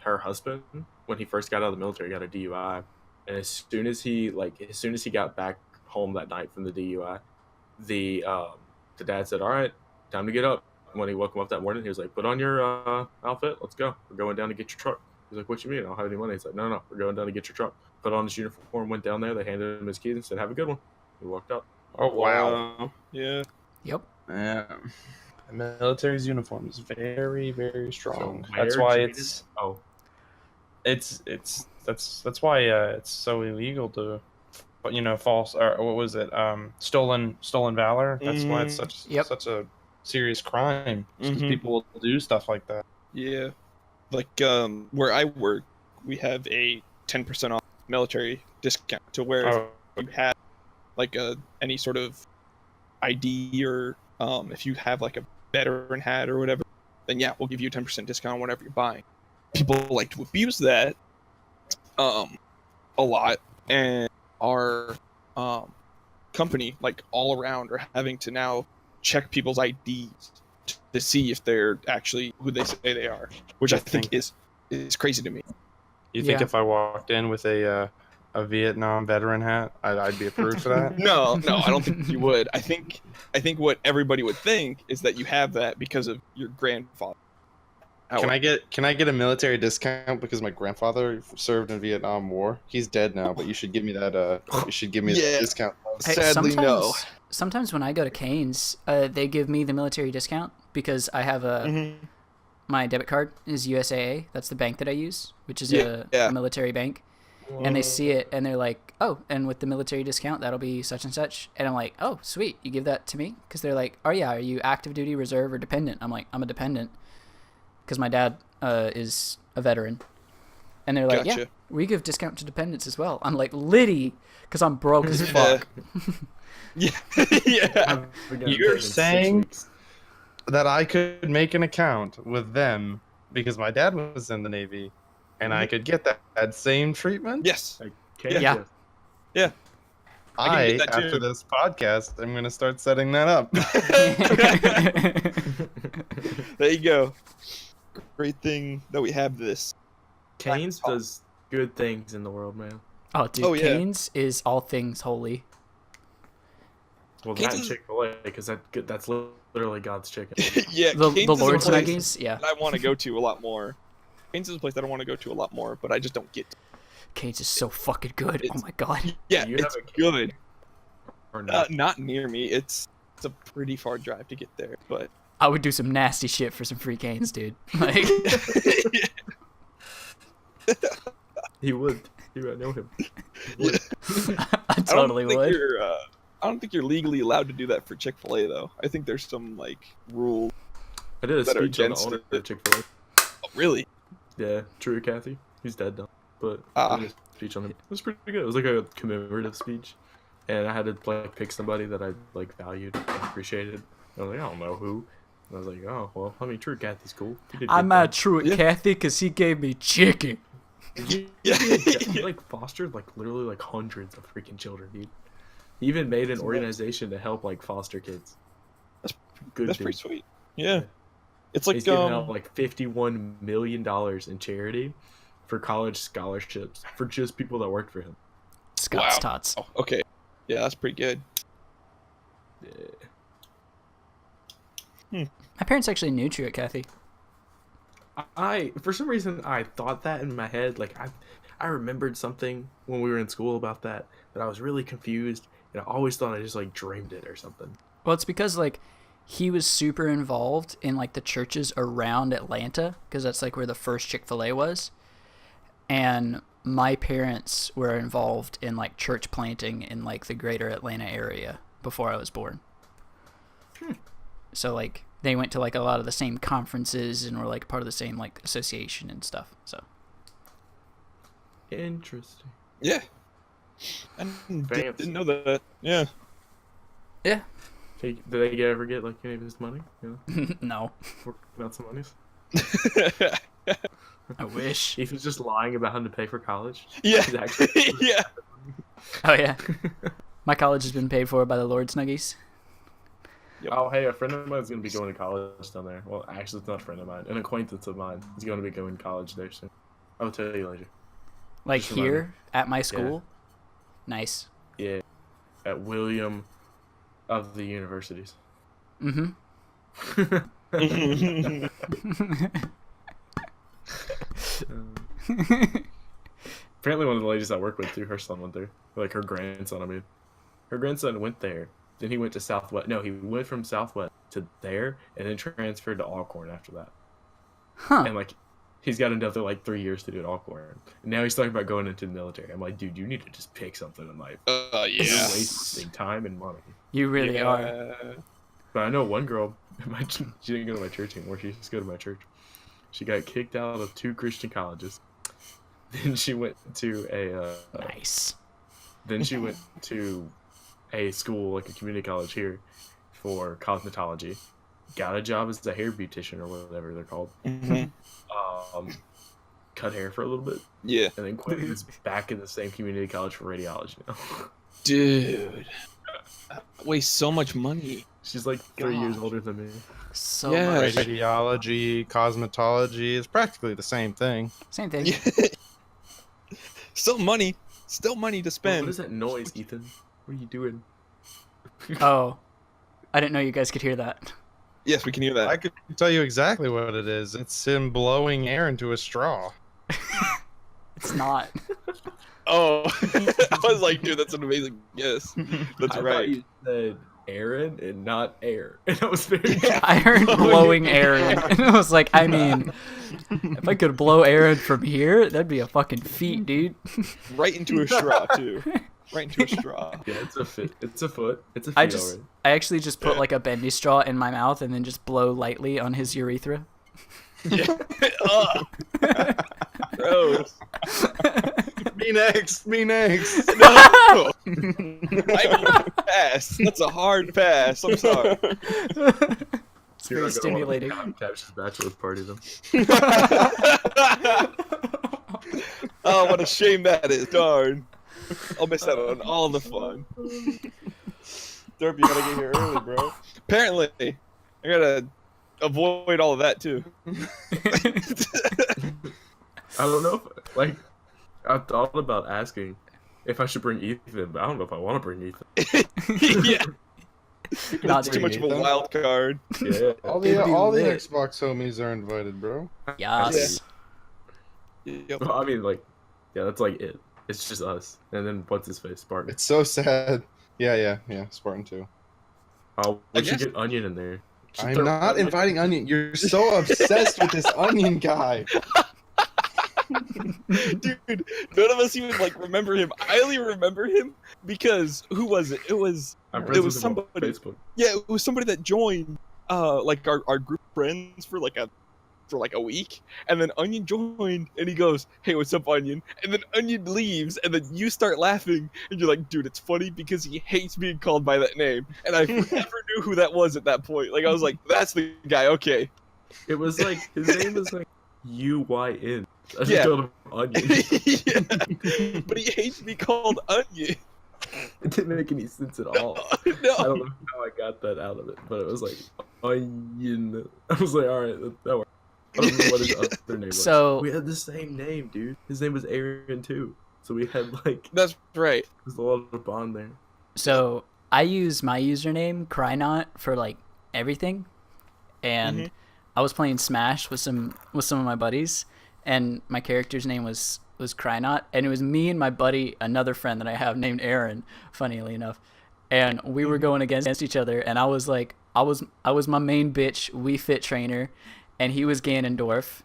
her husband, when he first got out of the military, got a DUI, and as soon as he got back home that night from the DUI, the dad said, "All right, time to get up." And when he woke him up that morning, he was like, "Put on your outfit. Let's go. We're going down to get your truck." He's like, "What you mean? I don't have any money." He's like, No, we're going down to get your truck." Put on his uniform, went down there. They handed him his keys and said, "Have a good one." He walked out. Oh wow. Yeah. Yep. Yeah. The military's uniform is very, very strong. So That's where why did you it's Oh, that's why it's so illegal to, false or what was it? Stolen valor. That's why it's Yep. such a serious crime. It's 'cause Mhm. people will do stuff like that. Yeah. Like where I work, we have a 10% off military discount to where Oh, if you have like any sort of ID or if you have like a veteran hat or whatever, then yeah, we'll give you a 10% discount on whatever you're buying. People like to abuse that a lot, and our company, like all around, are having to now check people's IDs to see if they're actually who they say they are, which I think is crazy to me. You think Yeah. if I walked in with a Vietnam veteran hat, I'd be approved for that? No, I don't think you would. I think what everybody would think is that you have that because of your grandfather. Can I get a military discount because my grandfather served in Vietnam War? He's dead now, but you should give me that. You should give me Yeah. that discount. Hey, Sadly, no. Sometimes when I go to Cane's, they give me the military discount because I have my debit card is USAA. That's the bank that I use, which is a military bank. And they see it and they're like, "Oh, and with the military discount, that'll be such and such." And I'm like, "Oh, sweet, you give that to me?" Because they're like, "Oh yeah, are you active duty, reserve, or dependent?" I'm like, "I'm a dependent," because my dad is a veteran. And they're like, "Yeah, Gotcha. we give discount to dependents as well." I'm like, "Liddy," because I'm broke as fuck. Yeah. Yeah. You're saying that I could make an account with them because my dad was in the Navy, and I could get that same treatment? Yes. Okay, Yeah. I can get that too. After this podcast, I'm going to start setting that up. There you go. great thing that we have this. Canes does good things in the world, man. Oh, dude, Oh, yeah. Cane's is all things holy. Well, Cane's that is- Chick-fil-A, because that's literally God's chicken. Yeah, The Cane's is a Lord's place Nuggies, yeah. that I want to go to a lot more. Cane's is a place that I want to go to a lot more, but I just don't get to. Cane's is so fucking good. Oh It's- my god. Yeah, You it's have a Cane's good. Or not. Not near me. It's a pretty far drive to get there, but I would do some nasty shit for some free Cane's, dude. Like, He would. I know him. He would. I totally would. I don't think you're legally allowed to do that for Chick-fil-A though. I think there's some like rule. I did a That are speech on the against owner it. of Chick-fil-A. Oh, really? Yeah, true, Kathy. He's dead now. But Ah. I did a speech on him. It was pretty good. It was like a commemorative speech. And I had to like pick somebody that I like valued and appreciated. I was like, I don't know who. And I was like, oh, well, I mean, true, Kathy's cool. He did I'm good mad true at Yeah. Kathy because he gave me chicken. things. Yeah. He like fostered like literally like hundreds of freaking children, dude. He even made an That's nuts. organization to help like foster kids. That's- good. That's dude. pretty sweet. Yeah. It's like He's giving out like $51 million in charity for college scholarships for just people that worked for him. Scott's Wow. tots. oh, okay. Yeah, that's pretty good. Yeah. My parents actually knew True at Kathy. I for some reason I thought that in my head. Like I remembered something when we were in school about that I was really confused, and I always thought I just like dreamed it or something. Well, it's because like he was super involved in like the churches around Atlanta because that's like where the first Chick-fil-A was, and my parents were involved in like church planting in like the greater Atlanta area before I was born. So like they went to like a lot of the same conferences and were like part of the same like association and stuff. So Interesting. Yeah. I Fancy. didn't know that. Yeah. yeah. Did they ever get like any of his money? You know, No, working out some monies. I wish. Ethan's just lying about having to pay for college. yeah. He's actually Yeah. Oh yeah, my college has been paid for by the Lord's Nuggies. Oh, hey, a friend of mine is going to be going to college down there. Well, actually, it's not a friend of mine. An acquaintance of mine is going to be going to college there soon. I'll tell you later. Like Just remind me. here at my school. Nice. Yeah. At William of the universities. Mm-hmm. Apparently, one of the ladies I work with, too, her son went there. Like, her grandson, I mean. Her grandson went there. Then he went to Southwest. No, he went from Southwest to there and then transferred to Alcorn after that. Huh. And, like, he's got another, like, 3 years to do it Alcorn. And now he's talking about going into the military. I'm like, dude, you need to just pick something in life. Yeah. You're wasting time and money. You really are. But I know one girl, she didn't go to my church anymore. She used to go to my church. She got kicked out of 2 Christian colleges. Then she went to Nice. then she went to a school, like a community college here, for cosmetology. Got a job as a hair beautician or whatever they're called. Mhm. Cut hair for a little bit, Yeah. and then quit. Is back in the same community college for radiology now. Dude. That wastes so much money. She's like 3 years God. older than me. So Yeah. much. Radiology, cosmetology is practically the same thing. Same thing. Still money. Still money to What spend. is that noise, Ethan? What are you doing? Oh, I didn't know you guys could hear that. Yes, we can hear that. I could tell you exactly what it is. It's him blowing air into a straw. It's not. Oh, I was like, dude, that's an amazing guess. That's I right. thought you said Aaron and not air, and I was very. I heard blowing air in, and I was like, I mean, if I could blow air in from here, that'd be a fucking feat, dude. Right into a straw too. Right into a straw. Yeah, it's a fit. It's a foot. It's a feet I just, already. I actually just put Yeah. like a bendy straw in my mouth and then just blow lightly on his urethra. Yeah. Ugh. Gross. Me next. Me next. No. I will pass. That's a hard pass. I'm sorry. It's very stimulating. Capture's bachelor party then. Oh, what a shame that is. Darn. I'll miss out on all the fun. Derp, you gotta get here early, bro. Apparently, I gotta avoid all of that too. I don't know. Like, I thought about asking if I should bring Ethan, but I don't know if I want to bring Ethan. Yeah, Not it's too much of a Ethan. wild card. Yeah. All It'd the be all the lit. Xbox homies are invited, bro. Yes. Yep. Well, I mean, like, yeah, that's like it. It's just us, and then what's his face, Spartan. It's so sad. Yeah. Spartan too. Oh, I we should guess- get Onion in there. Should I'm throw not Onion- inviting Onion. You're so obsessed with this Onion guy. Dude, none of us even like remember him. I only remember him because who was it? It was I'm it friends was with him on somebody. Facebook. Yeah, it was somebody that joined like our group of friends for like a week, and then Onion joined and he goes, "Hey, what's up, Onion?" And then Onion leaves, and then you start laughing, and you're like, "Dude, it's funny because he hates being called by that name." And I never knew who that was at that point. Like I was like, "That's the guy." Okay. It was like his name was like UYN. I just Yeah. called him Onion. Yeah. But he hates being called Onion. It didn't make any sense at all. I No. don't know how I got that out of it, but it was like Onion. I was like, all right, that works. I don't know what his other name was. So- we had the same name, dude. His name was Aaron too. So we had like That's right. there's a lot of bond there. So I use my username Crynot for like everything, and I was playing Smash with some of my buddies, and my character's name was Crynot, and it was me and my buddy, another friend that I have named Aaron, funnily enough, and we were going against each other, and I was like, I was my main bitch Wii Fit trainer, and he was Ganondorf.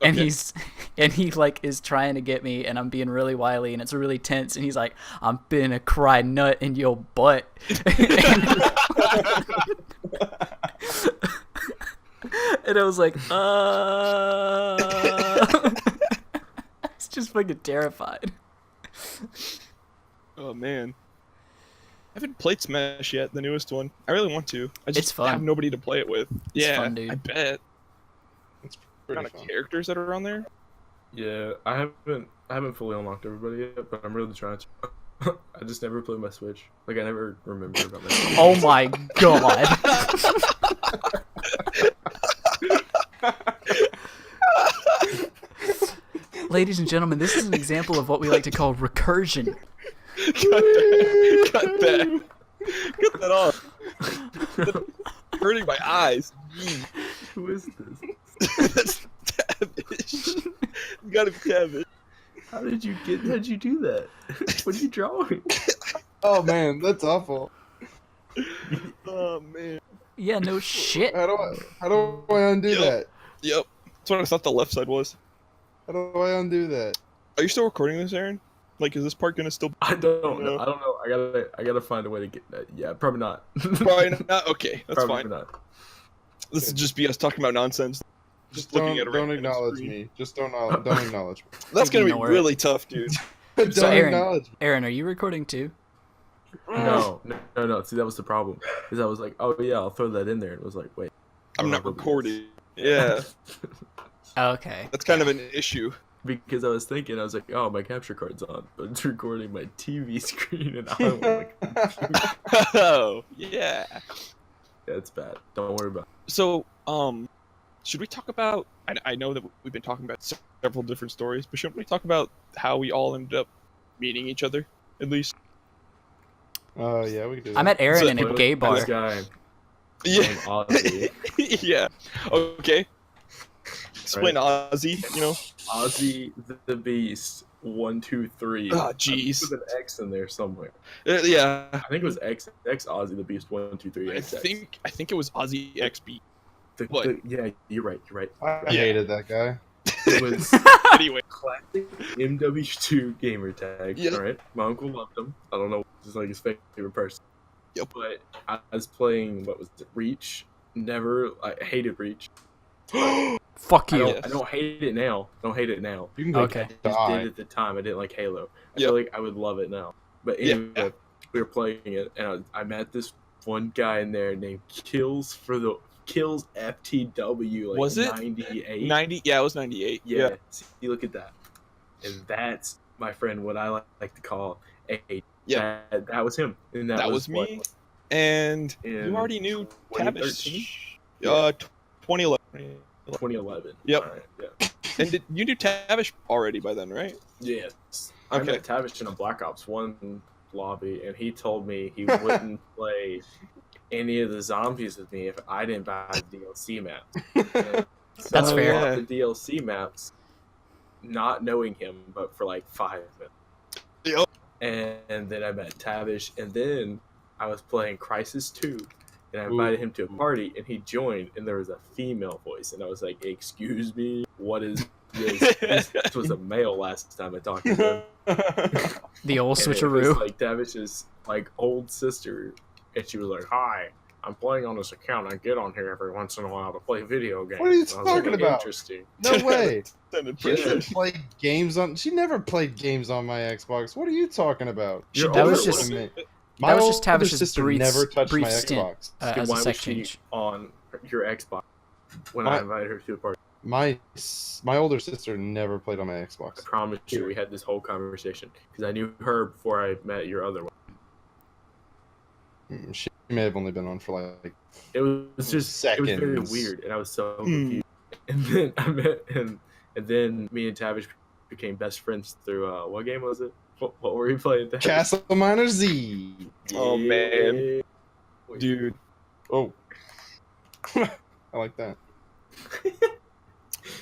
And Okay. he like is trying to get me, and I'm being really wily, and it's really tense. And he's like, "I'm finna cry nut in your butt." And I was like, It's just fucking terrified. Oh man. I haven't played Smash yet, the newest one. I really want to. I just It's fun. have nobody to play it with. Yeah, fun, dude. I bet. It's What pretty kind of fun. characters that are on there? Yeah, I haven't fully unlocked everybody yet, but I'm really trying to. I just never played my Switch. Like I never remember about my Switch. Oh my god. Ladies and gentlemen, this is an example of what we like to call recursion. Cut that. Cut that off. Hurting my eyes. Who is this? That's Tavish. You gotta be Tavish. How did you do that? What are you drawing? Oh man, that's awful. Oh man. Yeah, no shit. How do I undo Yep. that? Yep. That's what I thought the left side was. How do I undo that? Are you still recording this, Aaron? Like, is this part gonna still? I don't know. I don't know. I gotta find a way to get that. Yeah, probably not. Probably not. Okay, that's Probably fine. not. This is just be us talking about nonsense. Just looking don't at it right now on the acknowledge screen. me. Just don't acknowledge me. That's gonna be Ignore it. really tough, dude. Don't So, Aaron- acknowledge me. Aaron, are you recording too? No. See, that was the problem. Is I was like, oh yeah, I'll throw that in there, and it was like, wait. I'm not recording. Yeah, Okay. that's kind of an issue. Because I was thinking, I was like, oh, my capture card's on, but it's recording my TV screen, and I don't like. Oh, yeah. Yeah, it's bad. Don't worry about it. So, should we talk about? I know that we've been talking about several different stories, but shouldn't we talk about how we all ended up meeting each other, at least? Yeah, we can do that. I met Aaron So- in a gay bar. This guy Yeah. named Ozzy. Yeah. Okay. Explain Ozzy. You know. Ozzy the Beast 123. Ah, jeez. With an X in there somewhere. Yeah. I think it was X Ozzy the Beast 123. I think it was Ozzy XB. What? Yeah, you're right. I Yeah. hated that guy. It was Anyway. classic MW2 gamer tag. Yeah. All right, my uncle loved him. I don't know, just like his favorite person. Yep. But I was playing what was it, Reach. I hated Reach. Fuck I you. don't hate it now. You can go Okay. I just die. did at the time. I didn't like Halo. I Yep. feel like I would love it now. But Yeah. anyway, we were playing it, and I met this one guy in there named Kills FTW. Like Was it? 98? 90. Yeah, it was 98. Yeah. See, look at that. And that's, my friend, what I like to call a. Yeah. That was him. And That was me. And you already knew Tavish. 2013? 2011. 2011. Yep. All right, yeah. And you knew Tavish already by then, right? Yes. Okay. I met Tavish in a Black Ops 1 lobby, and he told me he wouldn't play any of the zombies with me if I didn't buy the DLC maps. And so That's I fair. bought the DLC maps, not knowing him, but for like 5 minutes. Yep. And then I met Tavish, and then I was playing Crisis 2, and I invited him to a party, and he joined, and there was a female voice, and I was like, "Excuse me, what is this?" This was a male last time I talked to him. The old And it switcheroo. was like Davish's like old sister, and she was like, "Hi, I'm playing on this account. I get on here every once in a while to play video games." What are you And I was talking like, about? Interesting. No way. She Yeah. never played games on. She never played games on my Xbox. What are you talking about? Your That was older just- woman, My that was just older Tavish's sister brief- never touched brief my stint. Xbox. As why a was sex she change. on your Xbox when My- I invited her to the party? My older sister never played on my I Xbox. promise you, we had this whole conversation because I knew her before I met your other one. She may have only been on for like It was just it was very Seconds. weird, and I was so confused. And then I met him, and then me and Tavish became best friends through what game was it? What were we playing? Tavish? Castle Miner Z. Oh, man. Wait. Dude. Oh, I like that.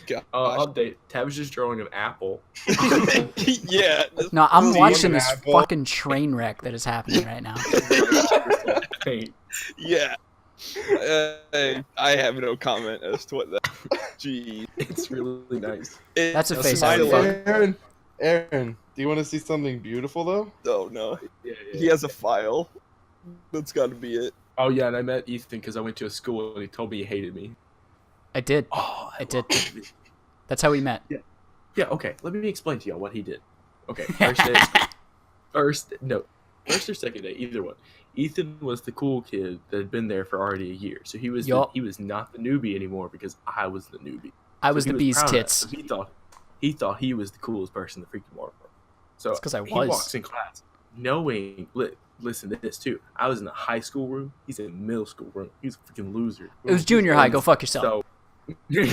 Gosh. Update. Tavish is drawing an apple. Yeah. No, I'm See, watching an this apple. fucking train wreck that is happening right now. Paint. Yeah. I have no comment as to what that. Jeez. It's really nice. That's a face I I would love- fuck. Aaron, do you want to see something beautiful though? Oh no. Yeah, yeah. He has a file. That's got to be it. Oh yeah, and I met Ethan because I went to a school and he told me he hated me. I did. Oh, I did. love it. That's how we met. Yeah, okay. Let me explain to y'all what he did. Okay, first day. First or second day, either one. Ethan was the cool kid that had been there for already a year, so he was Yup. he was not the newbie anymore because I was the newbie. I So was he the bee's proud of that. tits. So he thought he was the coolest person in the freaking world. So It's 'cause I he was. walks in class knowing. Listen to this too. I was in the high school room. He's in the middle school room. He's a freaking loser. It was junior high. Go fuck yourself. So,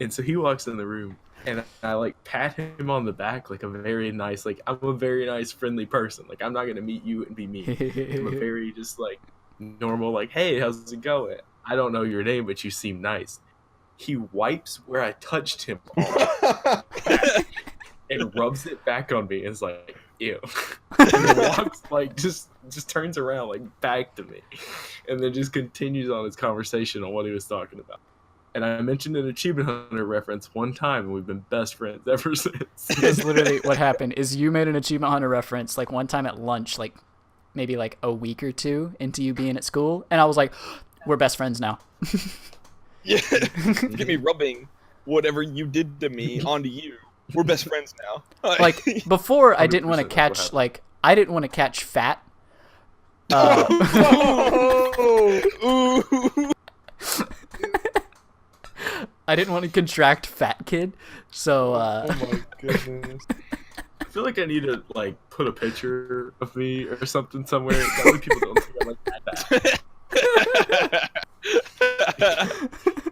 and so he walks in the room, and I like pat him on the back like a very nice, like I'm a very nice, friendly person. Like I'm not gonna meet you and be mean. I'm a very just like normal, like hey, how's it going? I don't know your name, but you seem nice. He wipes where I touched him off and rubs it back on me and is like, ew. And then walks like just turns around like back to me, and then just continues on his conversation on what he was talking about. And I mentioned an Achievement Hunter reference one time, and we've been best friends ever since. That's literally what happened. Is you made an Achievement Hunter reference like one time at lunch, like maybe like a week or two into you being at school, and I was like, "We're best friends now." Yeah. Get me rubbing whatever you did to me onto you. We're best friends now. Like before, I didn't want to 100% that's what catch happened. like I didn't want to catch fat. Ooh. I didn't want to contract fat kid, so Oh my goodness. I feel like I need to like put a picture of me or something somewhere. That way people don't think I'm like that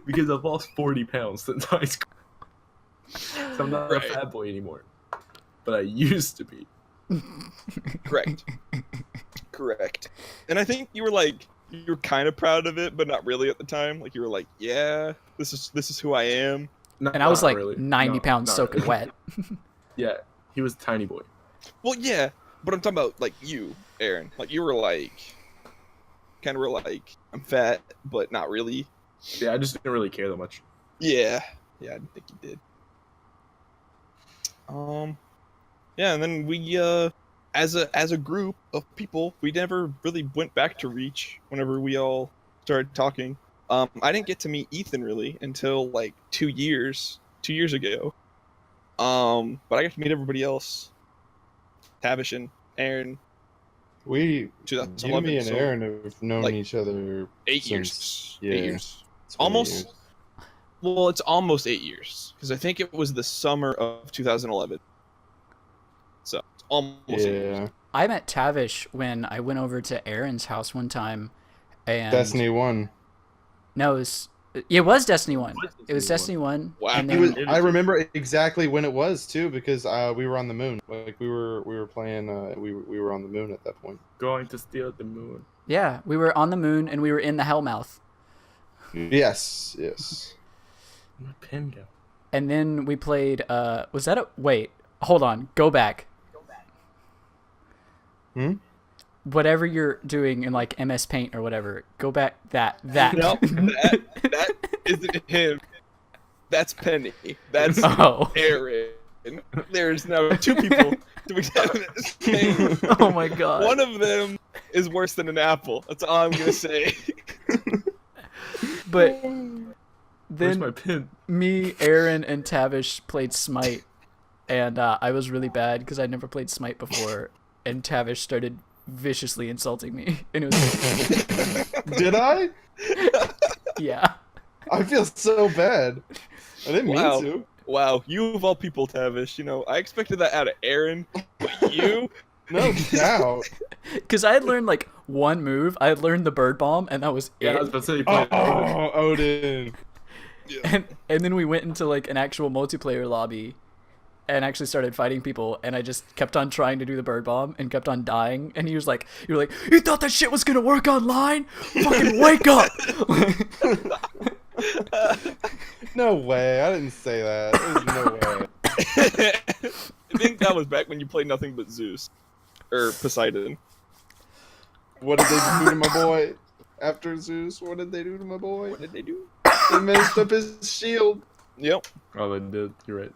because I've lost 40 pounds since high school. So I'm not Right. a fat boy anymore, but I used to be. Correct. And I think you were kind of proud of it, but not really at the time. Like you were like, yeah, this is who I am. Not, and I was not like really. 90 No, pounds not soaking really. wet. Yeah, he was a tiny boy. Well, yeah, but I'm talking about like you, Aaron. Like you were like, kind of were like, I'm fat, but not really. Yeah, I just didn't really care that much. Yeah, I didn't think you did. Yeah, and then we as a group of people, we never really went back to Reach whenever we all started talking. I didn't get to meet Ethan really until like 2 years ago. But I got to meet everybody else. Tavish and Aaron. You, 2011, me, and so, Aaron have known like, each other 8 since, years. yeah, 8 years. 20 Almost. years. Well, it's almost 8 years because I think it was the summer of 2011. So it's almost 8 years. Yeah, I met Tavish when I went over to Aaron's house one time, and Destiny 1. No, it was Destiny 1. It was Destiny Destiny 1. Wow. And He then, was, I remember exactly when it was too, because we were on the moon. Like we were playing. We were on the moon at that point. Going to steal the moon. yeah, we were on the moon and we were in the Hellmouth. Yes. Yes. Where'd my pen go? And then we played, was that wait, hold on, go back. Hmm? Whatever you're doing in like MS Paint or whatever, go back that. No, that isn't him. That's Penny. That's Oh. Aaron. There's now 2 people doing this game. Oh my god. One of them is worse than an apple. That's all I'm gonna say. But Where's my then pen? me, Aaron, and Tavish played Smite, and I was really bad because I'd never played Smite before, and Tavish started viciously insulting me, and it was Did I? yeah. I feel so bad. I didn't Wow. mean to. Wow, you of all people, Tavish. You know, I expected that out of Aaron, but you. No doubt. Because I had learned like one move. I had learned the bird bomb, and that was Yeah, I it. was about to say you Oh, played. Odin. And then we went into like an actual multiplayer lobby, and actually started fighting people. And I just kept on trying to do the bird bomb and kept on dying. And he was like, "You were like, you thought that shit was gonna work online? Fucking wake up!" No way. I didn't say that. There's no way. I think that was back when you played nothing but Zeus. Or Poseidon. What did they do to my boy after Zeus? What did they do to my boy? What did they do? They messed up his shield. Yep. Oh, they did. You're right.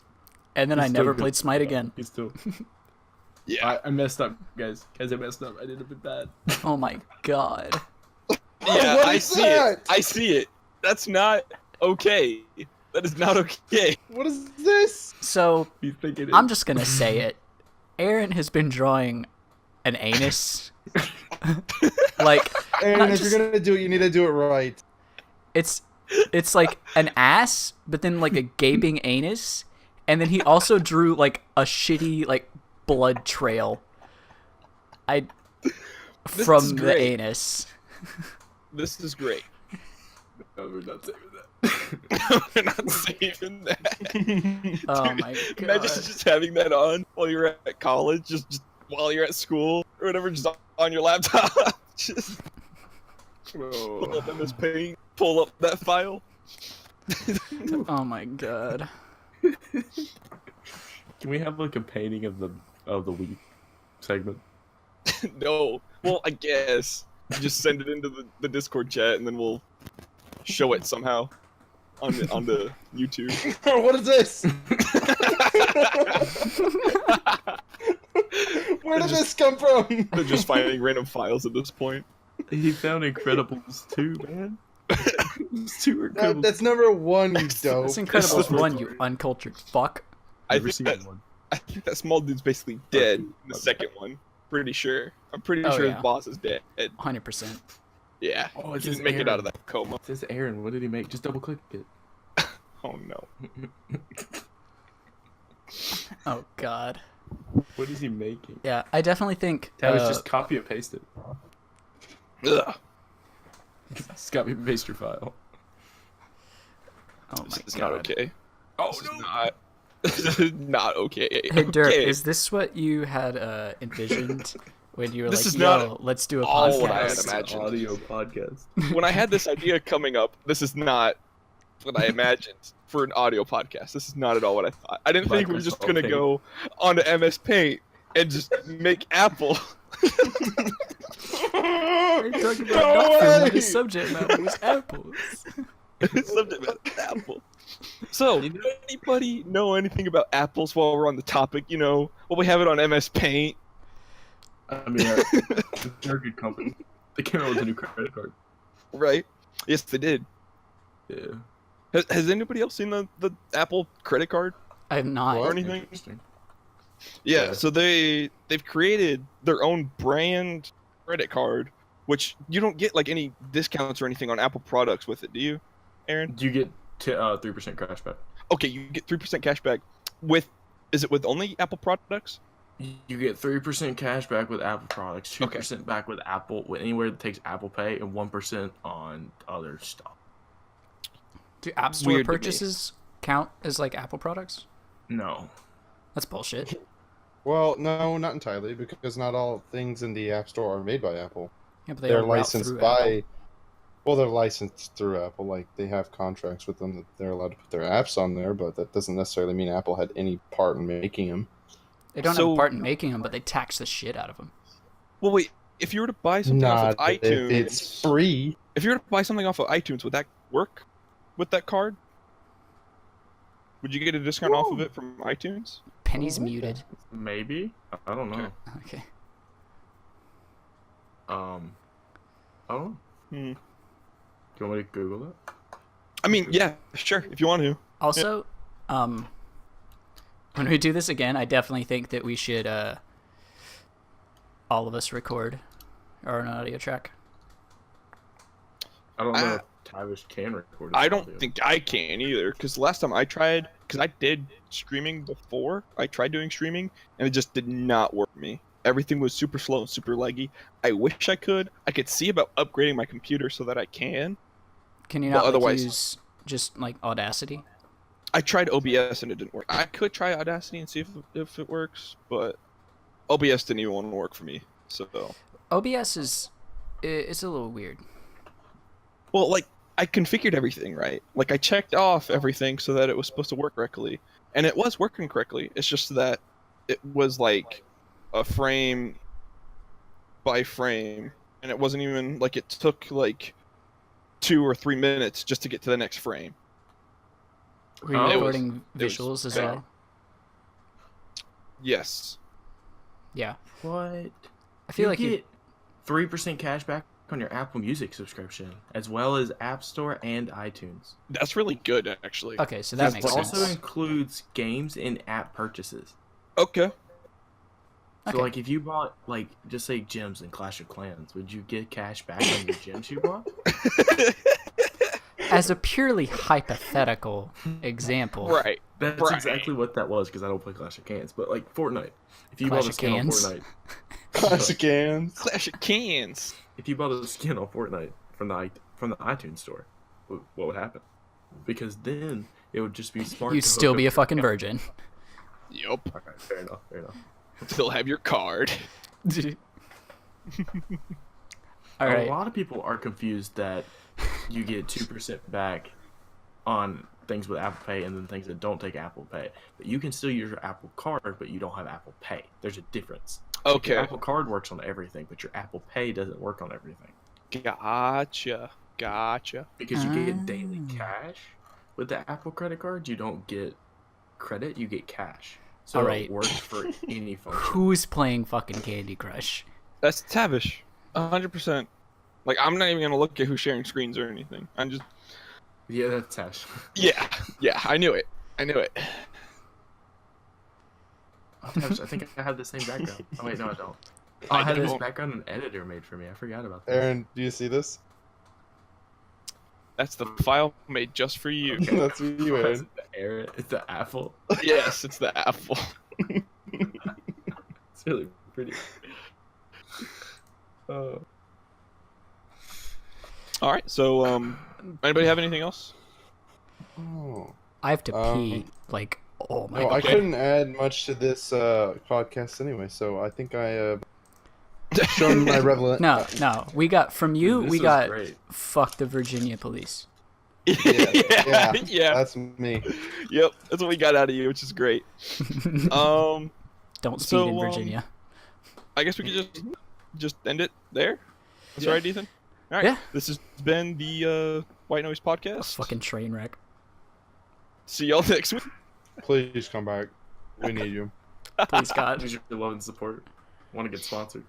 And then He's I still never good. played Smite again. He's still. Yeah. I messed up, guys. Guys, I messed up. I did a bit bad. Oh my god. Yeah, What I is see that? it. I see it. That's not okay. That is not okay. What is this? So You think it is? I'm just gonna say it. Aaron has been drawing an anus. Like, And not if just- you're gonna do it, you need to do it right. it's like an ass, but then like a gaping anus, and then he also drew like a shitty like blood trail. is From the great. anus. This is great. No, we're not saving that. We're not saving that. Oh Dude, my god. Imagine just having that on while you're at college, just while you're at school or whatever, just on your laptop. Just pull Oh. up MS Paint, pull up that file. Oh my god. Can we have like a painting of the week segment? No. Well, I guess. Just send it into the Discord chat and then we'll show it somehow on the YouTube. What is this? Where did this come from? They're just finding random files at this point. He found Incredibles 2, man. Those 2 are Incredibles. That's number 1, you dope. That's incredible. This is One, the you story. uncultured fuck. Never seen one. I think that small dude's basically dead in the second one. Pretty sure. I'm pretty Oh, sure yeah. his boss is dead. 100%. Yeah. Oh, He it didn't says make it Aaron. out of that coma. It says Aaron. What did he make? Just double click it. Oh no. Oh god. What is he making? Yeah, I definitely think. That was just copy and paste it. Ugh. Just copy and paste your file. Oh This my is god. not okay. Oh This is not. This is not okay. Hey Dirk, Okay. is this what you had envisioned when you were This like, is not "Yo, let's do a all what I had podcast"? imagined. Audio podcast. When I had this idea coming up, this is not what I imagined for an audio podcast. This is not at all what I thought. I didn't think we were just Microsoft gonna Paint. go onto MS Paint and just make Apple. We're talking No about nothing. way! The subject matter was apples. Subject matter, Apple. So, did anybody know anything about apples while we're on the topic? You know, well, we have it on MS Paint. I mean, they're a good company. They came out with a new credit card. Right? Yes, they did. Yeah. Has anybody else seen the Apple credit card I have not. or anything? Interesting. Yeah, Yeah. so they've created their own brand credit card, which you don't get like any discounts or anything on Apple products with it, do you, Aaron? You get 3% cash back. Okay, you get 3% cash back with. Is it with only Apple products? You get 3% cash back with Apple products, 2% back with Apple, with anywhere that takes Apple Pay, and 1% on other stuff. Do App Store weird to me. purchases count as like Apple products? No. That's bullshit. Well, no, not entirely, because not all things in the App Store are made by Apple. Yeah, but they They're all route licensed through by. Apple. Well, they're licensed through Apple. Like they have contracts with them that they're allowed to put their apps on there, but that doesn't necessarily mean Apple had any part in making them. They don't have So- a part in making them, but they tax the shit out of them. Well, wait. If you were to buy something Not off of if iTunes, it's free. If you were to buy something off of iTunes, would that work with that card? Would you get a discount off of it from iTunes? Penny's Oh, okay. muted. Maybe. I don't know. Okay. I don't know. Hmm. Do you want me to Google it? I mean, yeah, sure, if you want to. Also, when we do this again, I definitely think that we should all of us record our own audio track. I don't know if Tyvish can record. I his don't audio. think I can either, because last time I tried, because I did streaming before, I tried doing streaming, and it just did not work for me. Everything was super slow and super laggy. I wish I could. I could see about upgrading my computer so that I can. Can you But not like, otherwise- use just like Audacity? I tried OBS and it didn't work. I could try Audacity and see if it works, but OBS didn't even want to work for me. So, OBS is it's a little weird. well, like I configured everything right. Like I checked off everything so that it was supposed to work correctly, and it was working correctly. It's just that it was like a frame by frame, and it wasn't even like it took like 2 or 3 minutes just to get to the next frame. Were you Oh, it was- recording it was visuals as bad. well? Yes. Yeah. What? I feel like you you get 3% cash back on your Apple Music subscription, as well as App Store and iTunes. That's really good, actually. Okay, so that This makes also sense. includes games and app purchases. Okay. So, Okay. like, if you bought, like, just say Gems and Clash of Clans, would you get cash back on your gems you bought? As a purely hypothetical example, Right. That's Right. exactly what that was, because I don't play Clash of Clans. But, like, Fortnite. If you Clash bought a of skin on Cans? Fortnite, Classic cans. Clash of Cans. if you bought a skin on Fortnite from the iTunes store, what would happen? Because then it would just be smart. you'd to still hook be a up fucking your- virgin. Yup. Okay, fair enough. Fair enough. Still have your card. All right. A lot of people are confused that you get 2% back on things with Apple Pay and then things that don't take Apple Pay. But you can still use your Apple Card, but you don't have Apple Pay. There's a difference. Okay. Your Apple Card works on everything, but your Apple Pay doesn't work on everything. Gotcha. Because you get daily Ah. cash with the Apple credit card, you don't get credit, you get cash. So Alright. it works for any function. Who's playing fucking Candy Crush? That's Tavish. 100%. Like, I'm not even going to look at who's sharing screens or anything. I'm just... Yeah, that's cash. Yeah. Yeah, I knew it. I think I have the same background. Oh wait, no, I don't. Oh, I had this don't. background an editor made for me. I forgot about that. Aaron, do you see this? That's the file made just for you. That's you, It's Aaron. the Aaron, it's the apple. Yes, it's the apple. It's really pretty. All right, so, anybody have anything else? Oh. I have to pee. Um, Like, oh my No, I god. couldn't add much to this podcast anyway, so I think I shown my relevant. No, we got from you. This We was got great. fuck the Virginia police. Yeah, yeah. That's me. Yep, that's what we got out of you, which is great. Don't speed so, in Virginia. I guess we could just end it there. That's Yeah. all right, Ethan? All right. Yeah. This has been the White Noise Podcast. Fucking train wreck. See y'all next week. Please come back. We need you. Please God. Use your love and support. Want to get sponsored?